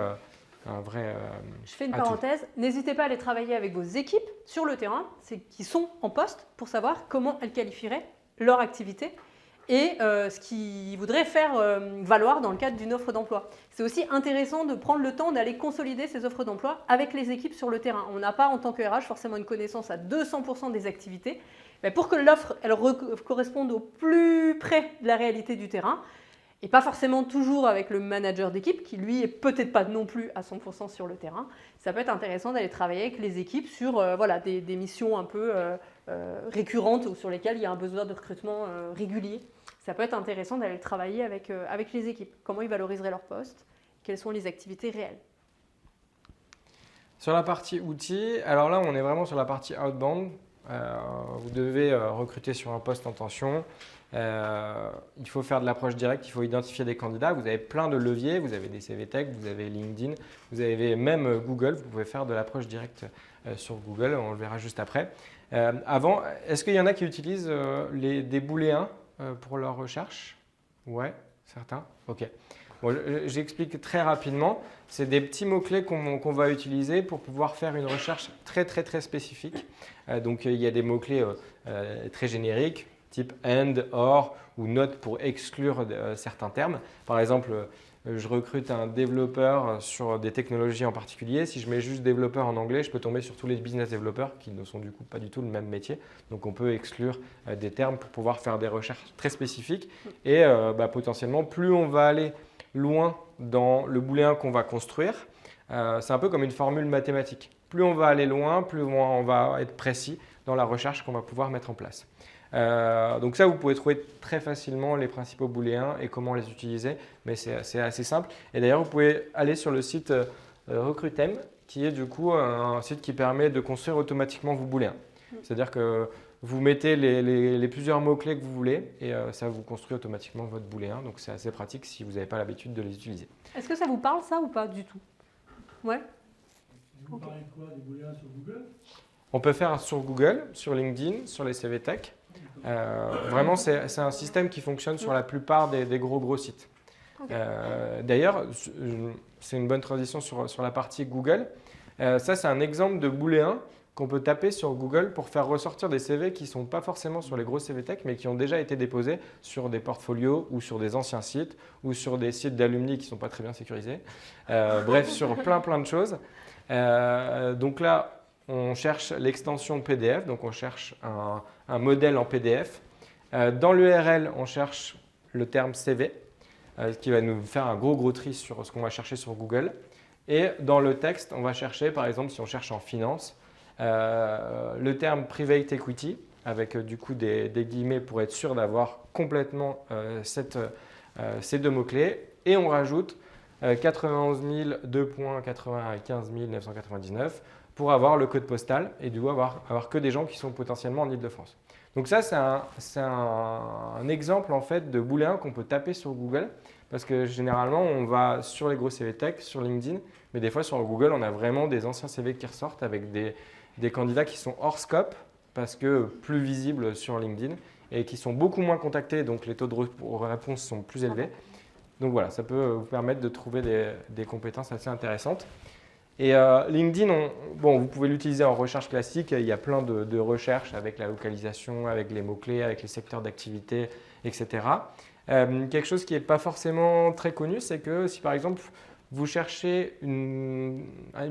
S2: Je fais une parenthèse. N'hésitez pas à aller travailler avec vos équipes sur le terrain, qui sont en poste, pour savoir comment elles qualifieraient leur activité et ce qu'ils voudraient faire valoir dans le cadre d'une offre d'emploi. C'est aussi intéressant de prendre le temps d'aller consolider ces offres d'emploi avec les équipes sur le terrain. On n'a pas en tant que RH forcément une connaissance à 200% des activités, mais pour que l'offre corresponde au plus près de la réalité du terrain, et pas forcément toujours avec le manager d'équipe qui lui est peut-être pas non plus à 100% sur le terrain. Ça peut être intéressant d'aller travailler avec les équipes sur des missions un peu récurrentes ou sur lesquelles il y a un besoin de recrutement régulier. Ça peut être intéressant d'aller travailler avec les équipes. Comment ils valoriseraient leur poste, quelles sont les activités réelles.
S1: Sur la partie outils, alors là on est vraiment sur la partie outbound. Vous devez recruter sur un poste en tension. Il faut faire de l'approche directe, il faut identifier des candidats. Vous avez plein de leviers, vous avez des CV Tech, vous avez LinkedIn, vous avez même Google. Vous pouvez faire de l'approche directe sur Google, on le verra juste après. Avant, est-ce qu'il y en a qui utilisent des booléens pour leur recherche? Ouais, certains. Ok. Bon, j'explique très rapidement. C'est des petits mots-clés qu'on va utiliser pour pouvoir faire une recherche très, très, très spécifique. Donc, il y a des mots-clés très génériques, type and, or ou not pour exclure certains termes. Par exemple, je recrute un développeur sur des technologies en particulier. Si je mets juste développeur en anglais, je peux tomber sur tous les business développeurs qui ne sont du coup pas du tout le même métier. Donc on peut exclure des termes pour pouvoir faire des recherches très spécifiques. Et potentiellement, plus on va aller loin dans le booléen qu'on va construire, c'est un peu comme une formule mathématique. Plus on va aller loin, plus on va être précis dans la recherche qu'on va pouvoir mettre en place. Donc ça, vous pouvez trouver très facilement les principaux booléens et comment les utiliser, mais c'est assez simple. Et d'ailleurs, vous pouvez aller sur le site Recrutem, qui est du coup un site qui permet de construire automatiquement vos booléens. C'est-à-dire que vous mettez les plusieurs mots-clés que vous voulez et ça vous construit automatiquement votre booléen. Donc c'est assez pratique si vous n'avez pas l'habitude de les utiliser.
S2: Est-ce que ça vous parle ça ou pas du tout? Ouais.
S4: Vous parlez de quoi? Des booléens sur Google?
S1: On peut faire sur Google, sur LinkedIn, sur les CV Tech. Vraiment, c'est un système qui fonctionne sur la plupart des gros sites. D'ailleurs, c'est une bonne transition sur la partie Google. Ça, c'est un exemple de booléen qu'on peut taper sur Google pour faire ressortir des CV qui ne sont pas forcément sur les gros CV Tech, mais qui ont déjà été déposés sur des portfolios ou sur des anciens sites ou sur des sites d'alumni qui ne sont pas très bien sécurisés. Bref, sur plein de choses. Donc là, on cherche l'extension PDF, donc on cherche un modèle en PDF. Dans l'URL, on cherche le terme CV, ce qui va nous faire un gros tri sur ce qu'on va chercher sur Google. Et dans le texte, on va chercher, par exemple, si on cherche en finance, le terme Private Equity, avec du coup des guillemets pour être sûr d'avoir complètement ces deux mots-clés. Et on rajoute 91 2.95 999 pour avoir le code postal et du coup avoir que des gens qui sont potentiellement en Île-de-France. Donc ça, c'est un exemple en fait de booléen qu'on peut taper sur Google parce que généralement, on va sur les gros CV Tech, sur LinkedIn, mais des fois sur Google, on a vraiment des anciens CV qui ressortent avec des candidats qui sont hors scope parce que plus visibles sur LinkedIn et qui sont beaucoup moins contactés, donc les taux de réponse sont plus élevés. Donc voilà, ça peut vous permettre de trouver des compétences assez intéressantes. Et LinkedIn, vous pouvez l'utiliser en recherche classique. Il y a plein de recherches avec la localisation, avec les mots-clés, avec les secteurs d'activité, etc. Quelque chose qui n'est pas forcément très connu, c'est que si par exemple vous cherchez une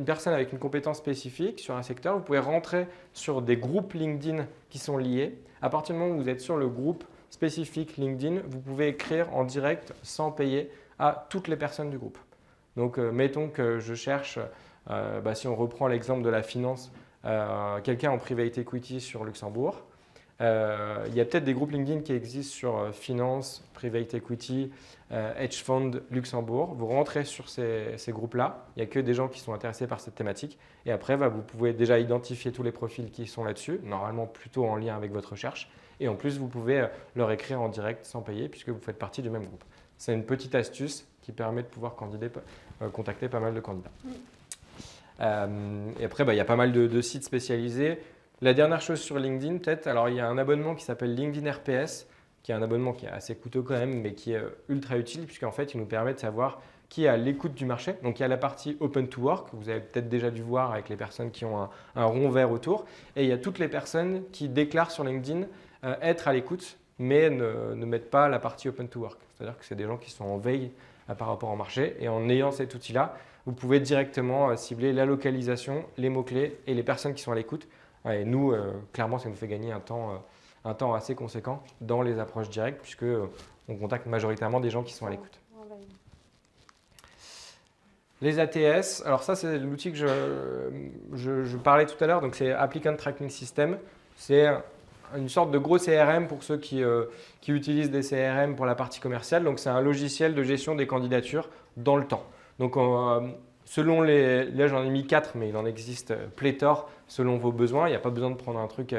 S1: personne avec une compétence spécifique sur un secteur, vous pouvez rentrer sur des groupes LinkedIn qui sont liés. À partir du moment où vous êtes sur le groupe spécifique LinkedIn, vous pouvez écrire en direct sans payer à toutes les personnes du groupe. Donc mettons que je cherche, si on reprend l'exemple de la finance, quelqu'un en private equity sur Luxembourg. Il y a peut-être des groupes LinkedIn qui existent sur finance, private equity, hedge fund Luxembourg. Vous rentrez sur ces groupes-là. Il n'y a que des gens qui sont intéressés par cette thématique. Et après, vous pouvez déjà identifier tous les profils qui sont là-dessus, normalement plutôt en lien avec votre recherche. Et en plus, vous pouvez leur écrire en direct sans payer puisque vous faites partie du même groupe. C'est une petite astuce qui permet de pouvoir contacter pas mal de candidats. Et après, il y a pas mal de sites spécialisés. La dernière chose sur LinkedIn, peut-être, alors il y a un abonnement qui s'appelle LinkedIn RPS, qui est un abonnement qui est assez coûteux quand même, mais qui est ultra utile puisqu'en fait, il nous permet de savoir qui est à l'écoute du marché. Donc il y a la partie Open to Work, que vous avez peut-être déjà dû voir avec les personnes qui ont un rond vert autour. Et il y a toutes les personnes qui déclarent sur LinkedIn être à l'écoute, mais ne mettent pas la partie Open to Work. C'est-à-dire que c'est des gens qui sont en veille par rapport au marché. Et en ayant cet outil-là, vous pouvez directement cibler la localisation, les mots-clés et les personnes qui sont à l'écoute. Et nous, clairement, ça nous fait gagner un temps assez conséquent dans les approches directes puisque on contacte majoritairement des gens qui sont à l'écoute. Les ATS, alors ça c'est l'outil que je parlais tout à l'heure, donc c'est Applicant Tracking System. C'est une sorte de gros CRM pour ceux qui utilisent des CRM pour la partie commerciale. Donc c'est un logiciel de gestion des candidatures dans le temps. Donc selon là j'en ai mis 4, mais il en existe pléthore selon vos besoins. Il n'y a pas besoin de prendre un truc,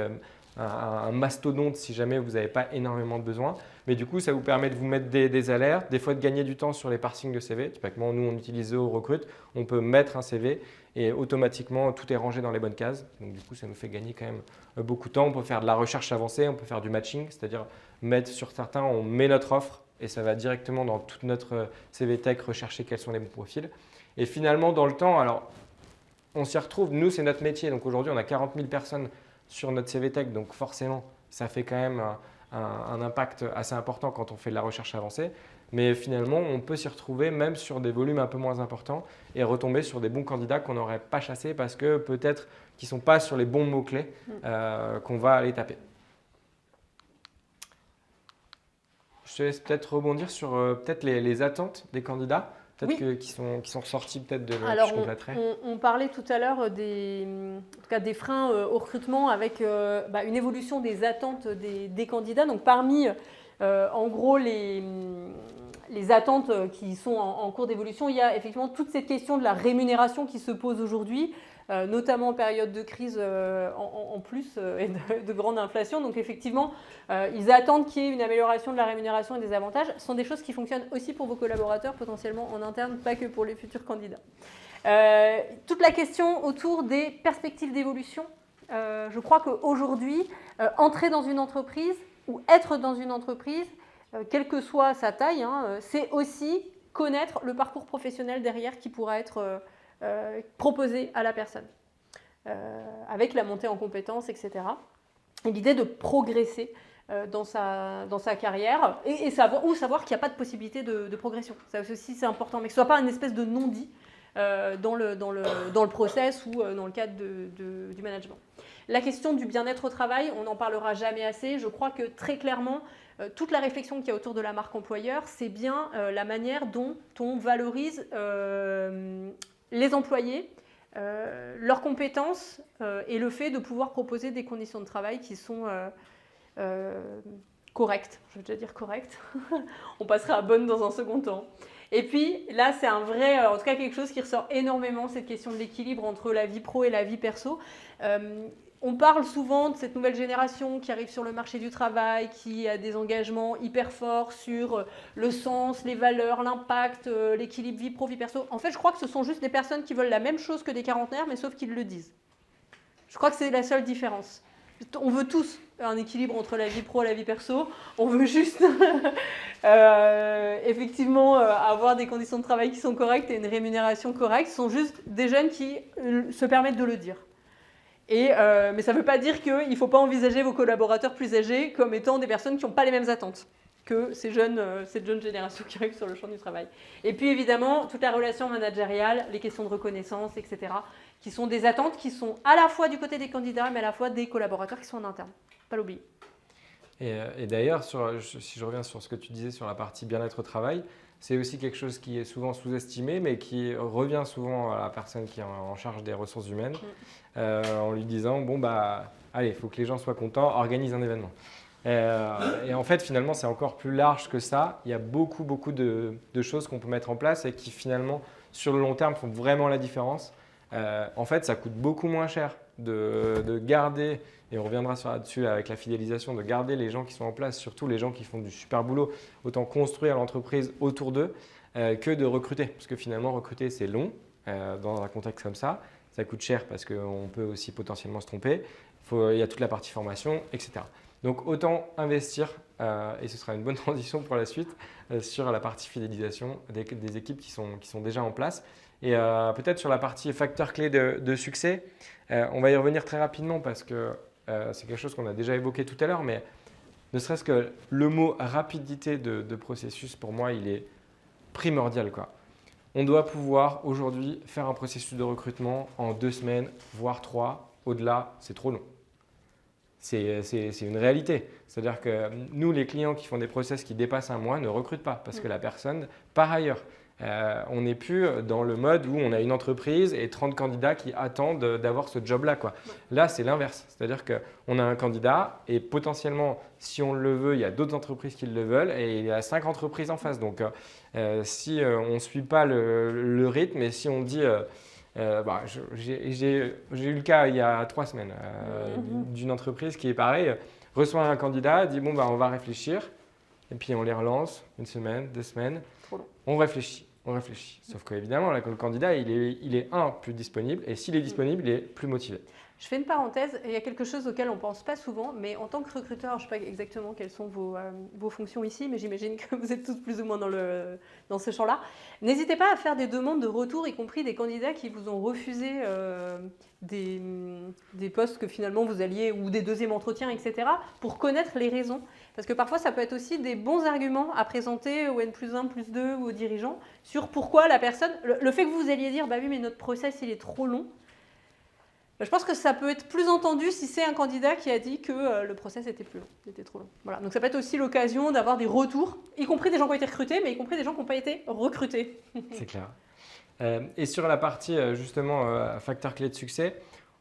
S1: un mastodonte si jamais vous n'avez pas énormément de besoins. Mais du coup, ça vous permet de vous mettre des alertes, des fois de gagner du temps sur les parsings de CV. Typiquement, nous, on utilise Recruit. On peut mettre un CV et automatiquement, tout est rangé dans les bonnes cases. Donc du coup, ça nous fait gagner quand même beaucoup de temps. On peut faire de la recherche avancée, on peut faire du matching, c'est-à-dire mettre sur certains, on met notre offre et ça va directement dans toute notre CV Tech rechercher quels sont les bons profils. Et finalement, dans le temps, alors on s'y retrouve. Nous, c'est notre métier. Donc aujourd'hui, on a 40 000 personnes sur notre CV Tech. Donc forcément, ça fait quand même un impact assez important quand on fait de la recherche avancée. Mais finalement, on peut s'y retrouver même sur des volumes un peu moins importants et retomber sur des bons candidats qu'on n'aurait pas chassés parce que peut-être qu'ils ne sont pas sur les bons mots-clés qu'on va aller taper. Je te laisse peut-être rebondir sur peut-être les attentes des candidats, peut-être qui sont ressortis peut-être de
S2: Alors,
S1: je compléterai.
S2: on parlait tout à l'heure des freins au recrutement avec une évolution des attentes des candidats. Donc, parmi, en gros, les attentes qui sont en cours d'évolution, il y a effectivement toute cette question de la rémunération qui se pose aujourd'hui, notamment en période de crise en plus et de grande inflation. Donc effectivement, ils attendent qu'il y ait une amélioration de la rémunération et des avantages. Ce sont des choses qui fonctionnent aussi pour vos collaborateurs, potentiellement en interne, pas que pour les futurs candidats. Toute la question autour des perspectives d'évolution. Je crois qu'aujourd'hui, entrer dans une entreprise ou être dans une entreprise, quelle que soit sa taille, c'est aussi connaître le parcours professionnel derrière qui pourra être proposé à la personne, avec la montée en compétences, etc. Et l'idée de progresser dans sa carrière et savoir qu'il n'y a pas de possibilité de progression. Ça aussi, c'est important, mais que ce ne soit pas une espèce de non-dit dans le process ou dans le cadre du management. La question du bien-être au travail, on n'en parlera jamais assez. Je crois que très clairement, toute la réflexion qu'il y a autour de la marque employeur, c'est bien la manière dont on valorise les employés, leurs compétences et le fait de pouvoir proposer des conditions de travail qui sont correctes. Je vais déjà dire correctes. On passera à bonnes dans un second temps. Et puis là, c'est un vrai, en tout cas quelque chose qui ressort énormément, cette question de l'équilibre entre la vie pro et la vie perso. On parle souvent de cette nouvelle génération qui arrive sur le marché du travail, qui a des engagements hyper forts sur le sens, les valeurs, l'impact, l'équilibre vie pro, vie perso. En fait, je crois que ce sont juste des personnes qui veulent la même chose que des quarantenaires, mais sauf qu'ils le disent. Je crois que c'est la seule différence. On veut tous un équilibre entre la vie pro et la vie perso. On veut juste effectivement avoir des conditions de travail qui sont correctes et une rémunération correcte. Ce sont juste des jeunes qui se permettent de le dire. Mais ça ne veut pas dire qu'il ne faut pas envisager vos collaborateurs plus âgés comme étant des personnes qui n'ont pas les mêmes attentes que cette jeune génération qui arrive sur le champ du travail. Et puis évidemment, toute la relation managériale, les questions de reconnaissance, etc., qui sont des attentes qui sont à la fois du côté des candidats, mais à la fois des collaborateurs qui sont en interne. Pas l'oublier.
S1: Et d'ailleurs, si je reviens sur ce que tu disais sur la partie bien-être au travail, c'est aussi quelque chose qui est souvent sous-estimé, mais qui revient souvent à la personne qui est en charge des ressources humaines, en lui disant, allez, il faut que les gens soient contents, organise un événement. Et en fait, finalement, c'est encore plus large que ça. Il y a beaucoup de choses qu'on peut mettre en place et qui, finalement, sur le long terme, font vraiment la différence. En fait, ça coûte beaucoup moins cher de garder, et on reviendra là-dessus avec la fidélisation, de garder les gens qui sont en place, surtout les gens qui font du super boulot, autant construire l'entreprise autour d'eux que de recruter. Parce que finalement, recruter, c'est long dans un contexte comme ça. Ça coûte cher parce qu'on peut aussi potentiellement se tromper. Il y a toute la partie formation, etc. Donc, autant investir, et ce sera une bonne transition pour la suite, sur la partie fidélisation des équipes qui sont déjà en place. Et peut-être sur la partie facteurs clés de succès, on va y revenir très rapidement parce que c'est quelque chose qu'on a déjà évoqué tout à l'heure, mais ne serait-ce que le mot rapidité de processus, pour moi, il est primordial, quoi. On doit pouvoir aujourd'hui faire un processus de recrutement en 2 semaines, voire 3. Au-delà, c'est trop long. C'est une réalité. C'est-à-dire que nous, les clients qui font des process qui dépassent 1 mois ne recrutent pas parce que la personne part ailleurs. On n'est plus dans le mode où on a une entreprise et 30 candidats qui attendent d'avoir ce job-là, quoi. Là, c'est l'inverse. C'est-à-dire qu'on a un candidat et potentiellement, si on le veut, il y a d'autres entreprises qui le veulent et il y a 5 entreprises en face. Donc, si on ne suit pas le rythme et si on dit… j'ai eu le cas il y a 3 semaines d'une entreprise qui est pareil, reçoit un candidat, dit on va réfléchir et puis on les relance 1 semaine, 2 semaines, on réfléchit. Sauf qu'évidemment, le candidat, il est plus disponible et s'il est disponible, il est plus motivé.
S2: Je fais une parenthèse, il y a quelque chose auquel on ne pense pas souvent, mais en tant que recruteur, je ne sais pas exactement quelles sont vos fonctions ici, mais j'imagine que vous êtes tous plus ou moins dans ce champ-là. N'hésitez pas à faire des demandes de retour, y compris des candidats qui vous ont refusé des postes que finalement vous alliez, ou des deuxièmes entretiens, etc., pour connaître les raisons. Parce que parfois, ça peut être aussi des bons arguments à présenter au N+1, +2 ou aux dirigeants sur pourquoi la personne... Le fait que vous alliez dire, bah oui, mais notre process, il est trop long. Je pense que ça peut être plus entendu si c'est un candidat qui a dit que le process était plus long, était trop long. Voilà. Donc ça peut être aussi l'occasion d'avoir des retours, y compris des gens qui ont été recrutés, mais y compris des gens qui n'ont pas été recrutés.
S1: C'est clair. Et sur la partie justement facteur clé de succès,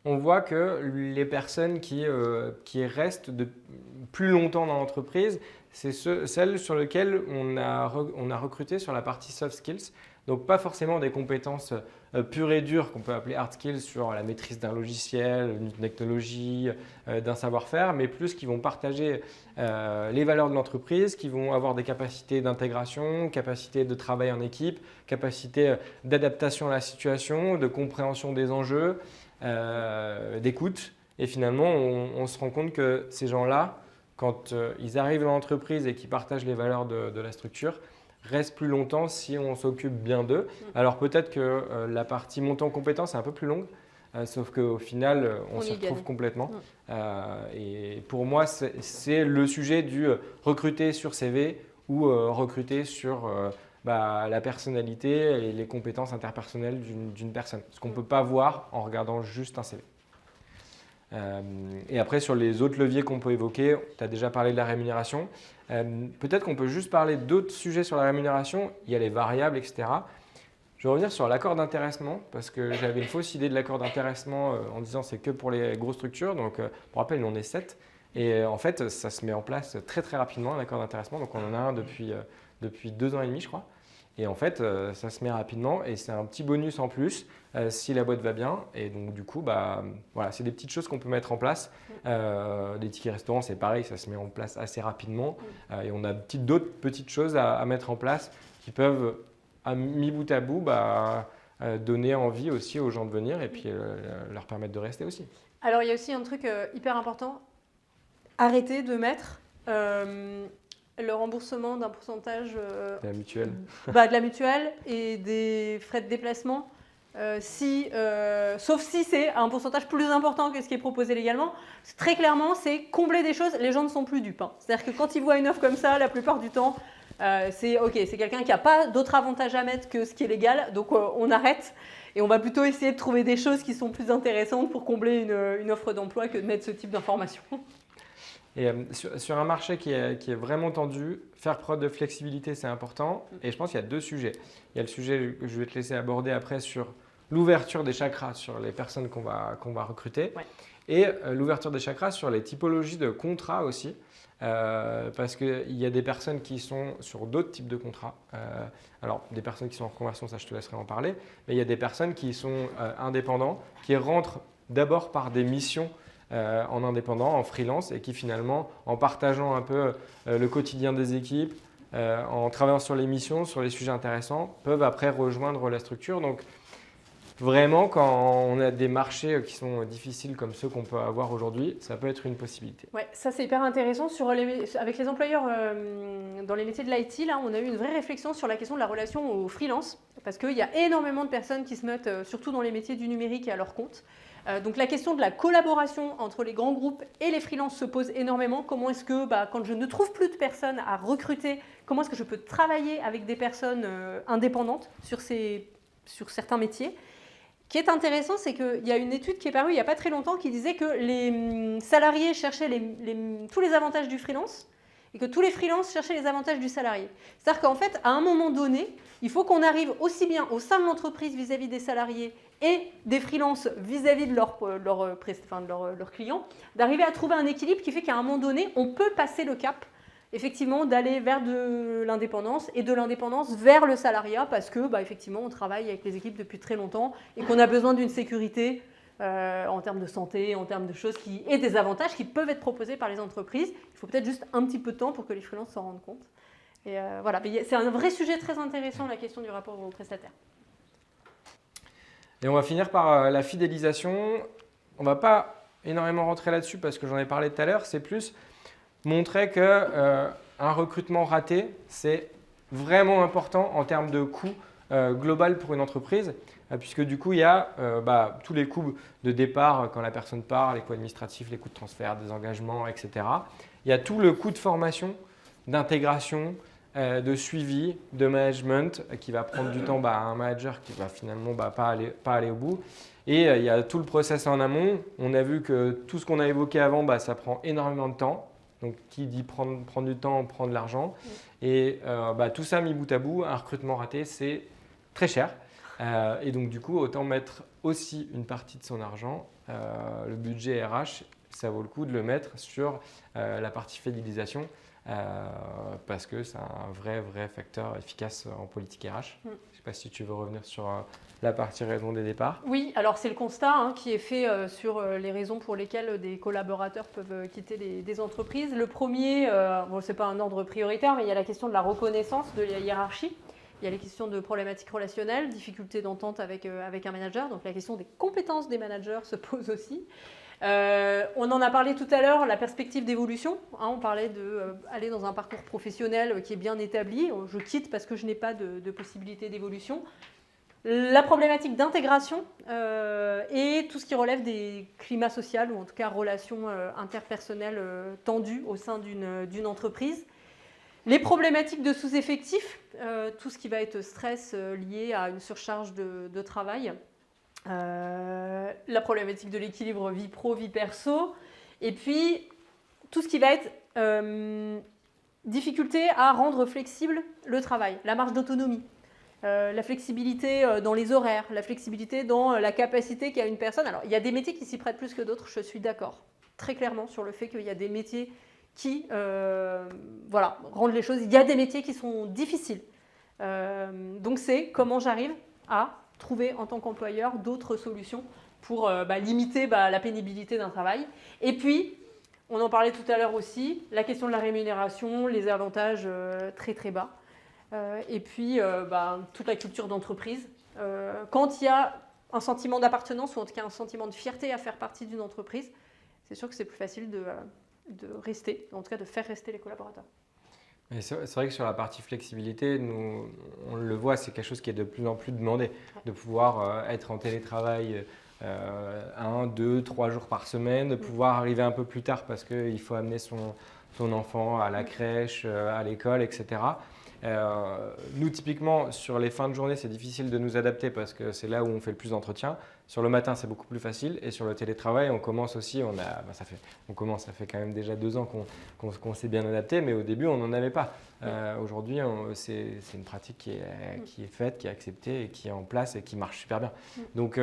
S1: on voit que les personnes qui restent plus longtemps dans l'entreprise, c'est celles sur lesquelles on a recruté sur la partie soft skills. Donc pas forcément des compétences pures et dures qu'on peut appeler hard skills sur la maîtrise d'un logiciel, d'une technologie, d'un savoir-faire, mais plus qui vont partager les valeurs de l'entreprise, qui vont avoir des capacités d'intégration, capacités de travail en équipe, capacités d'adaptation à la situation, de compréhension des enjeux, d'écoute. Et finalement, on se rend compte que ces gens-là, quand ils arrivent dans l'entreprise et qu'ils partagent les valeurs de la structure, restent plus longtemps si on s'occupe bien d'eux. Alors peut-être que la partie montée en compétences est un peu plus longue, sauf qu'au final, on s'y retrouve complètement. Et pour moi, c'est le sujet du recruter sur CV ou recruter sur la personnalité et les compétences interpersonnelles d'une personne. Ce qu'on ne peut pas voir en regardant juste un CV. Et après, sur les autres leviers qu'on peut évoquer, tu as déjà parlé de la rémunération. Peut-être qu'on peut juste parler d'autres sujets sur la rémunération. Il y a les variables, etc. Je vais revenir sur l'accord d'intéressement parce que j'avais une fausse idée de l'accord d'intéressement en disant c'est que pour les grosses structures. Donc, pour rappel, nous on est 7. Et en fait, ça se met en place très très rapidement, un accord d'intéressement. Donc, on en a un depuis 2 ans et demi, je crois. Et en fait, ça se met rapidement et c'est un petit bonus en plus si la boîte va bien. Et donc, du coup, voilà, c'est des petites choses qu'on peut mettre en place. Les tickets restaurants, c'est pareil, ça se met en place assez rapidement. Et on a d'autres petites choses à mettre en place qui peuvent, mis bout à bout, donner envie aussi aux gens de venir et puis leur permettre de rester aussi.
S2: Alors, il y a aussi un truc hyper important. Arrêtez de mettre... le remboursement d'un pourcentage
S1: de la mutuelle.
S2: De la mutuelle et des frais de déplacement, sauf si c'est un pourcentage plus important que ce qui est proposé légalement. Très clairement, c'est combler des choses. Les gens ne sont plus dupes. C'est-à-dire que quand ils voient une offre comme ça, la plupart du temps, c'est quelqu'un qui n'a pas d'autre avantage à mettre que ce qui est légal, donc on arrête. Et on va plutôt essayer de trouver des choses qui sont plus intéressantes pour combler une offre d'emploi que de mettre ce type d'informations.
S1: Et sur un marché qui est vraiment tendu, faire preuve de flexibilité, c'est important. Et je pense qu'il y a 2 sujets. Il y a le sujet que je vais te laisser aborder après sur l'ouverture des chakras sur les personnes qu'on va recruter. Ouais. Et l'ouverture des chakras sur les typologies de contrats aussi. Parce qu'il y a des personnes qui sont sur d'autres types de contrats. Alors, des personnes qui sont en reconversion, ça je te laisserai en parler. Mais il y a des personnes qui sont indépendants, qui rentrent d'abord par des missions en indépendant, en freelance et qui finalement, en partageant un peu le quotidien des équipes, en travaillant sur les missions, sur les sujets intéressants, peuvent après rejoindre la structure. Donc vraiment, quand on a des marchés qui sont difficiles comme ceux qu'on peut avoir aujourd'hui, ça peut être une possibilité.
S2: Ouais, ça c'est hyper intéressant. Avec les employeurs dans les métiers de l'IT, là, on a eu une vraie réflexion sur la question de la relation aux freelance parce qu'il y a énormément de personnes qui se mettent, surtout dans les métiers du numérique, à leur compte. Donc la question de la collaboration entre les grands groupes et les freelances se pose énormément. Comment est-ce que, quand je ne trouve plus de personnes à recruter, comment est-ce que je peux travailler avec des personnes indépendantes sur certains métiers ? Ce qui est intéressant, c'est qu'il y a une étude qui est parue il n'y a pas très longtemps qui disait que les salariés cherchaient tous les avantages du freelance et que tous les freelances cherchaient les avantages du salarié. C'est-à-dire qu'en fait, à un moment donné, il faut qu'on arrive aussi bien au sein de l'entreprise vis-à-vis des salariés et des freelances vis-à-vis de leurs clients, d'arriver à trouver un équilibre qui fait qu'à un moment donné, on peut passer le cap, effectivement, d'aller vers de l'indépendance et de l'indépendance vers le salariat parce que, effectivement, on travaille avec les équipes depuis très longtemps et qu'on a besoin d'une sécurité en termes de santé, en termes de choses et des avantages qui peuvent être proposés par les entreprises. Il faut peut-être juste un petit peu de temps pour que les freelances s'en rendent compte. Et voilà, c'est un vrai sujet très intéressant, la question du rapport aux prestataires.
S1: Et on va finir par la fidélisation. on ne va pas énormément rentrer là-dessus parce que j'en ai parlé tout à l'heure, c'est plus montrer qu'un recrutement raté, c'est vraiment important en termes de coût global pour une entreprise, puisque du coup, il y a tous les coûts de départ quand la personne part, les coûts administratifs, les coûts de transfert, des engagements, etc. Il y a tout le coût de formation, d'intégration, de suivi, de management qui va prendre du temps à un manager qui va finalement pas aller au bout. Et il y a tout le process en amont. On a vu que tout ce qu'on a évoqué avant, ça prend énormément de temps. Donc, qui dit prendre du temps, prend de l'argent. Et tout ça mis bout à bout, un recrutement raté, c'est très cher. Et donc, du coup, autant mettre aussi une partie de son argent. Le budget RH, ça vaut le coup de le mettre sur la partie fidélisation parce que c'est un vrai facteur efficace en politique RH. Je ne sais pas si tu veux revenir sur la partie raison des départs.
S2: Oui, alors c'est le constat qui est fait sur les raisons pour lesquelles des collaborateurs peuvent quitter des entreprises. Le premier, ce n'est pas un ordre prioritaire, mais il y a la question de la reconnaissance de la hiérarchie. Il y a les questions de problématiques relationnelles, difficultés d'entente avec un manager. Donc la question des compétences des managers se pose aussi. On en a parlé tout à l'heure, la perspective d'évolution. On parlait d'aller dans un parcours professionnel qui est bien établi. Je quitte parce que je n'ai pas de possibilité d'évolution. La problématique d'intégration et tout ce qui relève des climats sociaux ou en tout cas relations interpersonnelles tendues au sein d'une entreprise. Les problématiques de sous-effectifs, tout ce qui va être stress lié à une surcharge de travail. La problématique de l'équilibre vie pro, vie perso. Et puis, tout ce qui va être difficulté à rendre flexible le travail, la marge d'autonomie. La flexibilité dans les horaires, la flexibilité dans la capacité qu'a une personne. Alors, il y a des métiers qui s'y prêtent plus que d'autres, je suis d'accord, très clairement, sur le fait qu'il y a des métiers qui rendent les choses. Il y a des métiers qui sont difficiles. Donc, c'est comment j'arrive à trouver en tant qu'employeur d'autres solutions pour limiter la pénibilité d'un travail. Et puis, on en parlait tout à l'heure aussi, la question de la rémunération, les avantages très bas. Et puis, toute la culture d'entreprise. Quand il y a un sentiment d'appartenance ou en tout cas un sentiment de fierté à faire partie d'une entreprise, c'est sûr que c'est plus facile de rester, en tout cas de faire rester les collaborateurs.
S1: C'est vrai que sur la partie flexibilité, nous, on le voit, c'est quelque chose qui est de plus en plus demandé, de pouvoir être en télétravail 1, 2, 3 jours par semaine, de pouvoir arriver un peu plus tard parce qu'il faut amener son enfant à la crèche, à l'école, etc. Nous, typiquement, sur les fins de journée, c'est difficile de nous adapter parce que c'est là où on fait le plus d'entretien. Sur le matin, c'est beaucoup plus facile. Et sur le télétravail, on commence aussi, ça fait quand même déjà 2 ans qu'on s'est bien adapté, mais au début, on n'en avait pas. Aujourd'hui, c'est une pratique qui est faite, qui est acceptée et qui est en place et qui marche super bien. Donc,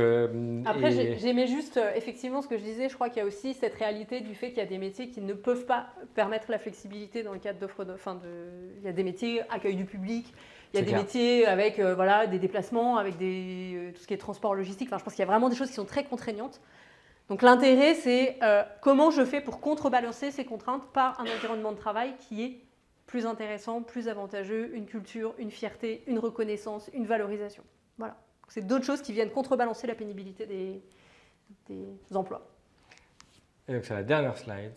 S2: après, j'aimais juste effectivement ce que je disais. Je crois qu'il y a aussi cette réalité du fait qu'il y a des métiers qui ne peuvent pas permettre la flexibilité dans le cadre d'offres. Il y a des métiers accueil du public. Il y a des métiers avec des déplacements, avec tout ce qui est transport logistique. Je pense qu'il y a vraiment des choses qui sont très contraignantes. Donc l'intérêt, c'est comment je fais pour contrebalancer ces contraintes par un environnement de travail qui est plus intéressant, plus avantageux, une culture, une fierté, une reconnaissance, une valorisation. Voilà. C'est d'autres choses qui viennent contrebalancer la pénibilité des emplois.
S1: Et donc c'est la dernière slide,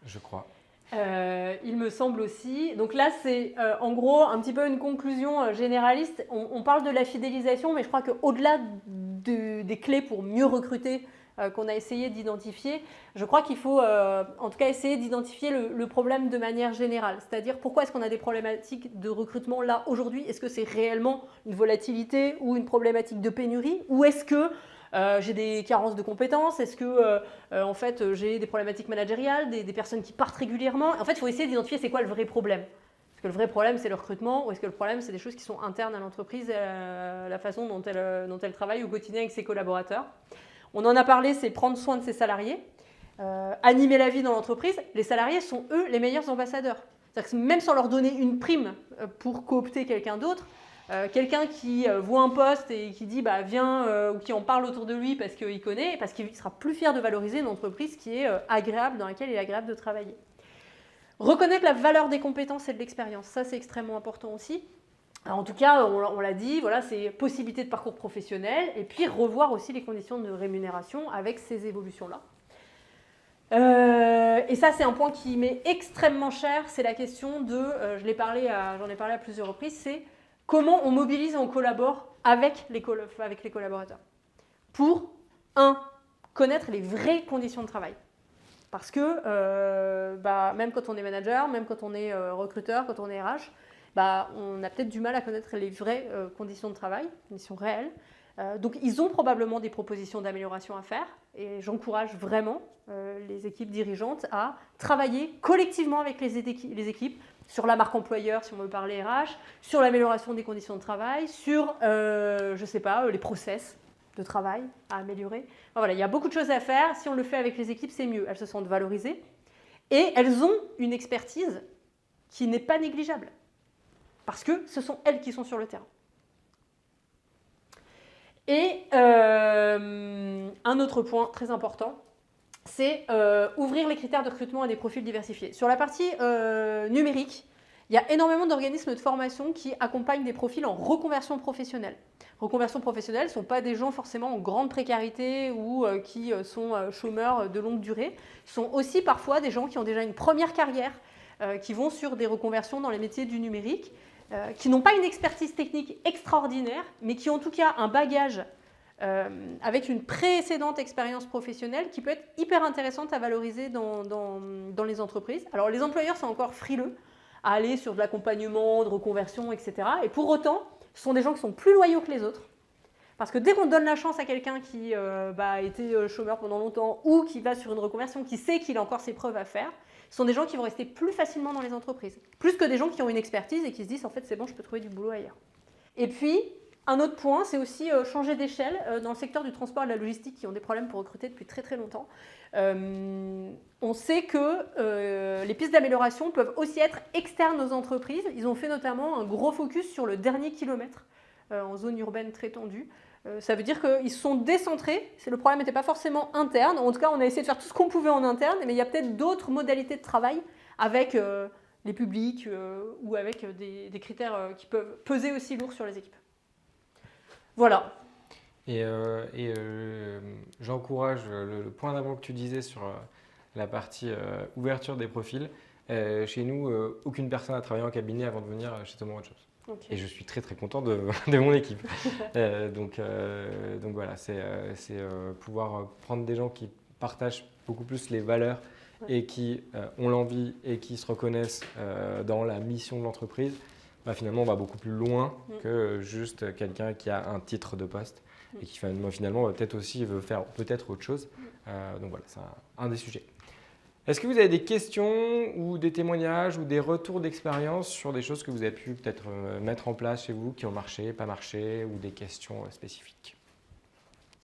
S1: je crois.
S2: Il me semble aussi. Donc là, c'est en gros un petit peu une conclusion généraliste. On parle de la fidélisation, mais je crois qu'au-delà des clés pour mieux recruter qu'on a essayé d'identifier, je crois qu'il faut en tout cas essayer d'identifier le problème de manière générale. C'est-à-dire pourquoi est-ce qu'on a des problématiques de recrutement là aujourd'hui? Est-ce que c'est réellement une volatilité ou une problématique de pénurie? Ou est-ce que j'ai des carences de compétences? Est-ce que en fait, j'ai des problématiques managériales, des personnes qui partent régulièrement? En fait, il faut essayer d'identifier c'est quoi le vrai problème. Est-ce que le vrai problème, c'est le recrutement ou est-ce que le problème, c'est des choses qui sont internes à l'entreprise, la façon dont elle travaille au quotidien avec ses collaborateurs? On en a parlé, c'est prendre soin de ses salariés, animer la vie dans l'entreprise. Les salariés sont, eux, les meilleurs ambassadeurs. C'est-à-dire que même sans leur donner une prime pour coopter quelqu'un d'autre, quelqu'un qui voit un poste et qui dit viens ou qui en parle autour de lui parce qu'il connaît, parce qu'il sera plus fier de valoriser une entreprise qui est agréable, dans laquelle il est agréable de travailler. Reconnaître la valeur des compétences et de l'expérience, ça c'est extrêmement important aussi. Alors, en tout cas, on l'a dit, voilà, c'est possibilité de parcours professionnel et puis revoir aussi les conditions de rémunération avec ces évolutions-là. Et ça, c'est un point qui m'est extrêmement cher, c'est la question de, j'en ai parlé à plusieurs reprises, c'est comment on mobilise et on collabore avec les collaborateurs pour, connaître les vraies conditions de travail. Parce que même quand on est manager, même quand on est recruteur, quand on est RH, on a peut-être du mal à connaître les vraies conditions de travail, conditions réelles. Donc ils ont probablement des propositions d'amélioration à faire et j'encourage vraiment les équipes dirigeantes à travailler collectivement avec les équipes sur la marque employeur, si on veut parler RH, sur l'amélioration des conditions de travail, sur, les process de travail à améliorer. Enfin, voilà, il y a beaucoup de choses à faire. Si on le fait avec les équipes, c'est mieux. Elles se sentent valorisées et elles ont une expertise qui n'est pas négligeable parce que ce sont elles qui sont sur le terrain. Et un autre point très important, c'est ouvrir les critères de recrutement à des profils diversifiés. Sur la partie numérique, il y a énormément d'organismes de formation qui accompagnent des profils en reconversion professionnelle. Reconversion professionnelle, ce ne sont pas des gens forcément en grande précarité ou qui sont chômeurs de longue durée. Ce sont aussi parfois des gens qui ont déjà une première carrière, qui vont sur des reconversions dans les métiers du numérique, qui n'ont pas une expertise technique extraordinaire, mais qui ont en tout cas un bagage avec une précédente expérience professionnelle qui peut être hyper intéressante à valoriser dans les entreprises. Alors les employeurs sont encore frileux à aller sur de l'accompagnement, de reconversion, etc. Et pour autant, ce sont des gens qui sont plus loyaux que les autres. Parce que dès qu'on donne la chance à quelqu'un qui a été chômeur pendant longtemps ou qui va sur une reconversion, qui sait qu'il a encore ses preuves à faire, ce sont des gens qui vont rester plus facilement dans les entreprises. Plus que des gens qui ont une expertise et qui se disent en fait c'est bon, je peux trouver du boulot ailleurs. Et puis, un autre point, c'est aussi changer d'échelle dans le secteur du transport et de la logistique qui ont des problèmes pour recruter depuis très très longtemps. On sait que les pistes d'amélioration peuvent aussi être externes aux entreprises. Ils ont fait notamment un gros focus sur le dernier kilomètre en zone urbaine très tendue. Ça veut dire qu'ils se sont décentrés. Le problème n'était pas forcément interne. En tout cas, on a essayé de faire tout ce qu'on pouvait en interne, mais il y a peut-être d'autres modalités de travail avec les publics ou avec des critères qui peuvent peser aussi lourd sur les équipes. Voilà.
S1: Et j'encourage le point d'avant que tu disais sur la partie ouverture des profils. Chez nous, aucune personne n'a travaillé en cabinet avant de venir chez Tomorrow Jobs. Okay. Et je suis très très content de mon équipe. Donc voilà, c'est pouvoir prendre des gens qui partagent beaucoup plus les valeurs et qui ont l'envie et qui se reconnaissent dans la mission de l'entreprise. Finalement, on va beaucoup plus loin que juste quelqu'un qui a un titre de poste et qui finalement peut-être aussi veut faire peut-être autre chose. Donc voilà, c'est un des sujets. Est-ce que vous avez des questions ou des témoignages ou des retours d'expérience sur des choses que vous avez pu peut-être mettre en place chez vous, qui ont marché, pas marché, ou des questions spécifiques ?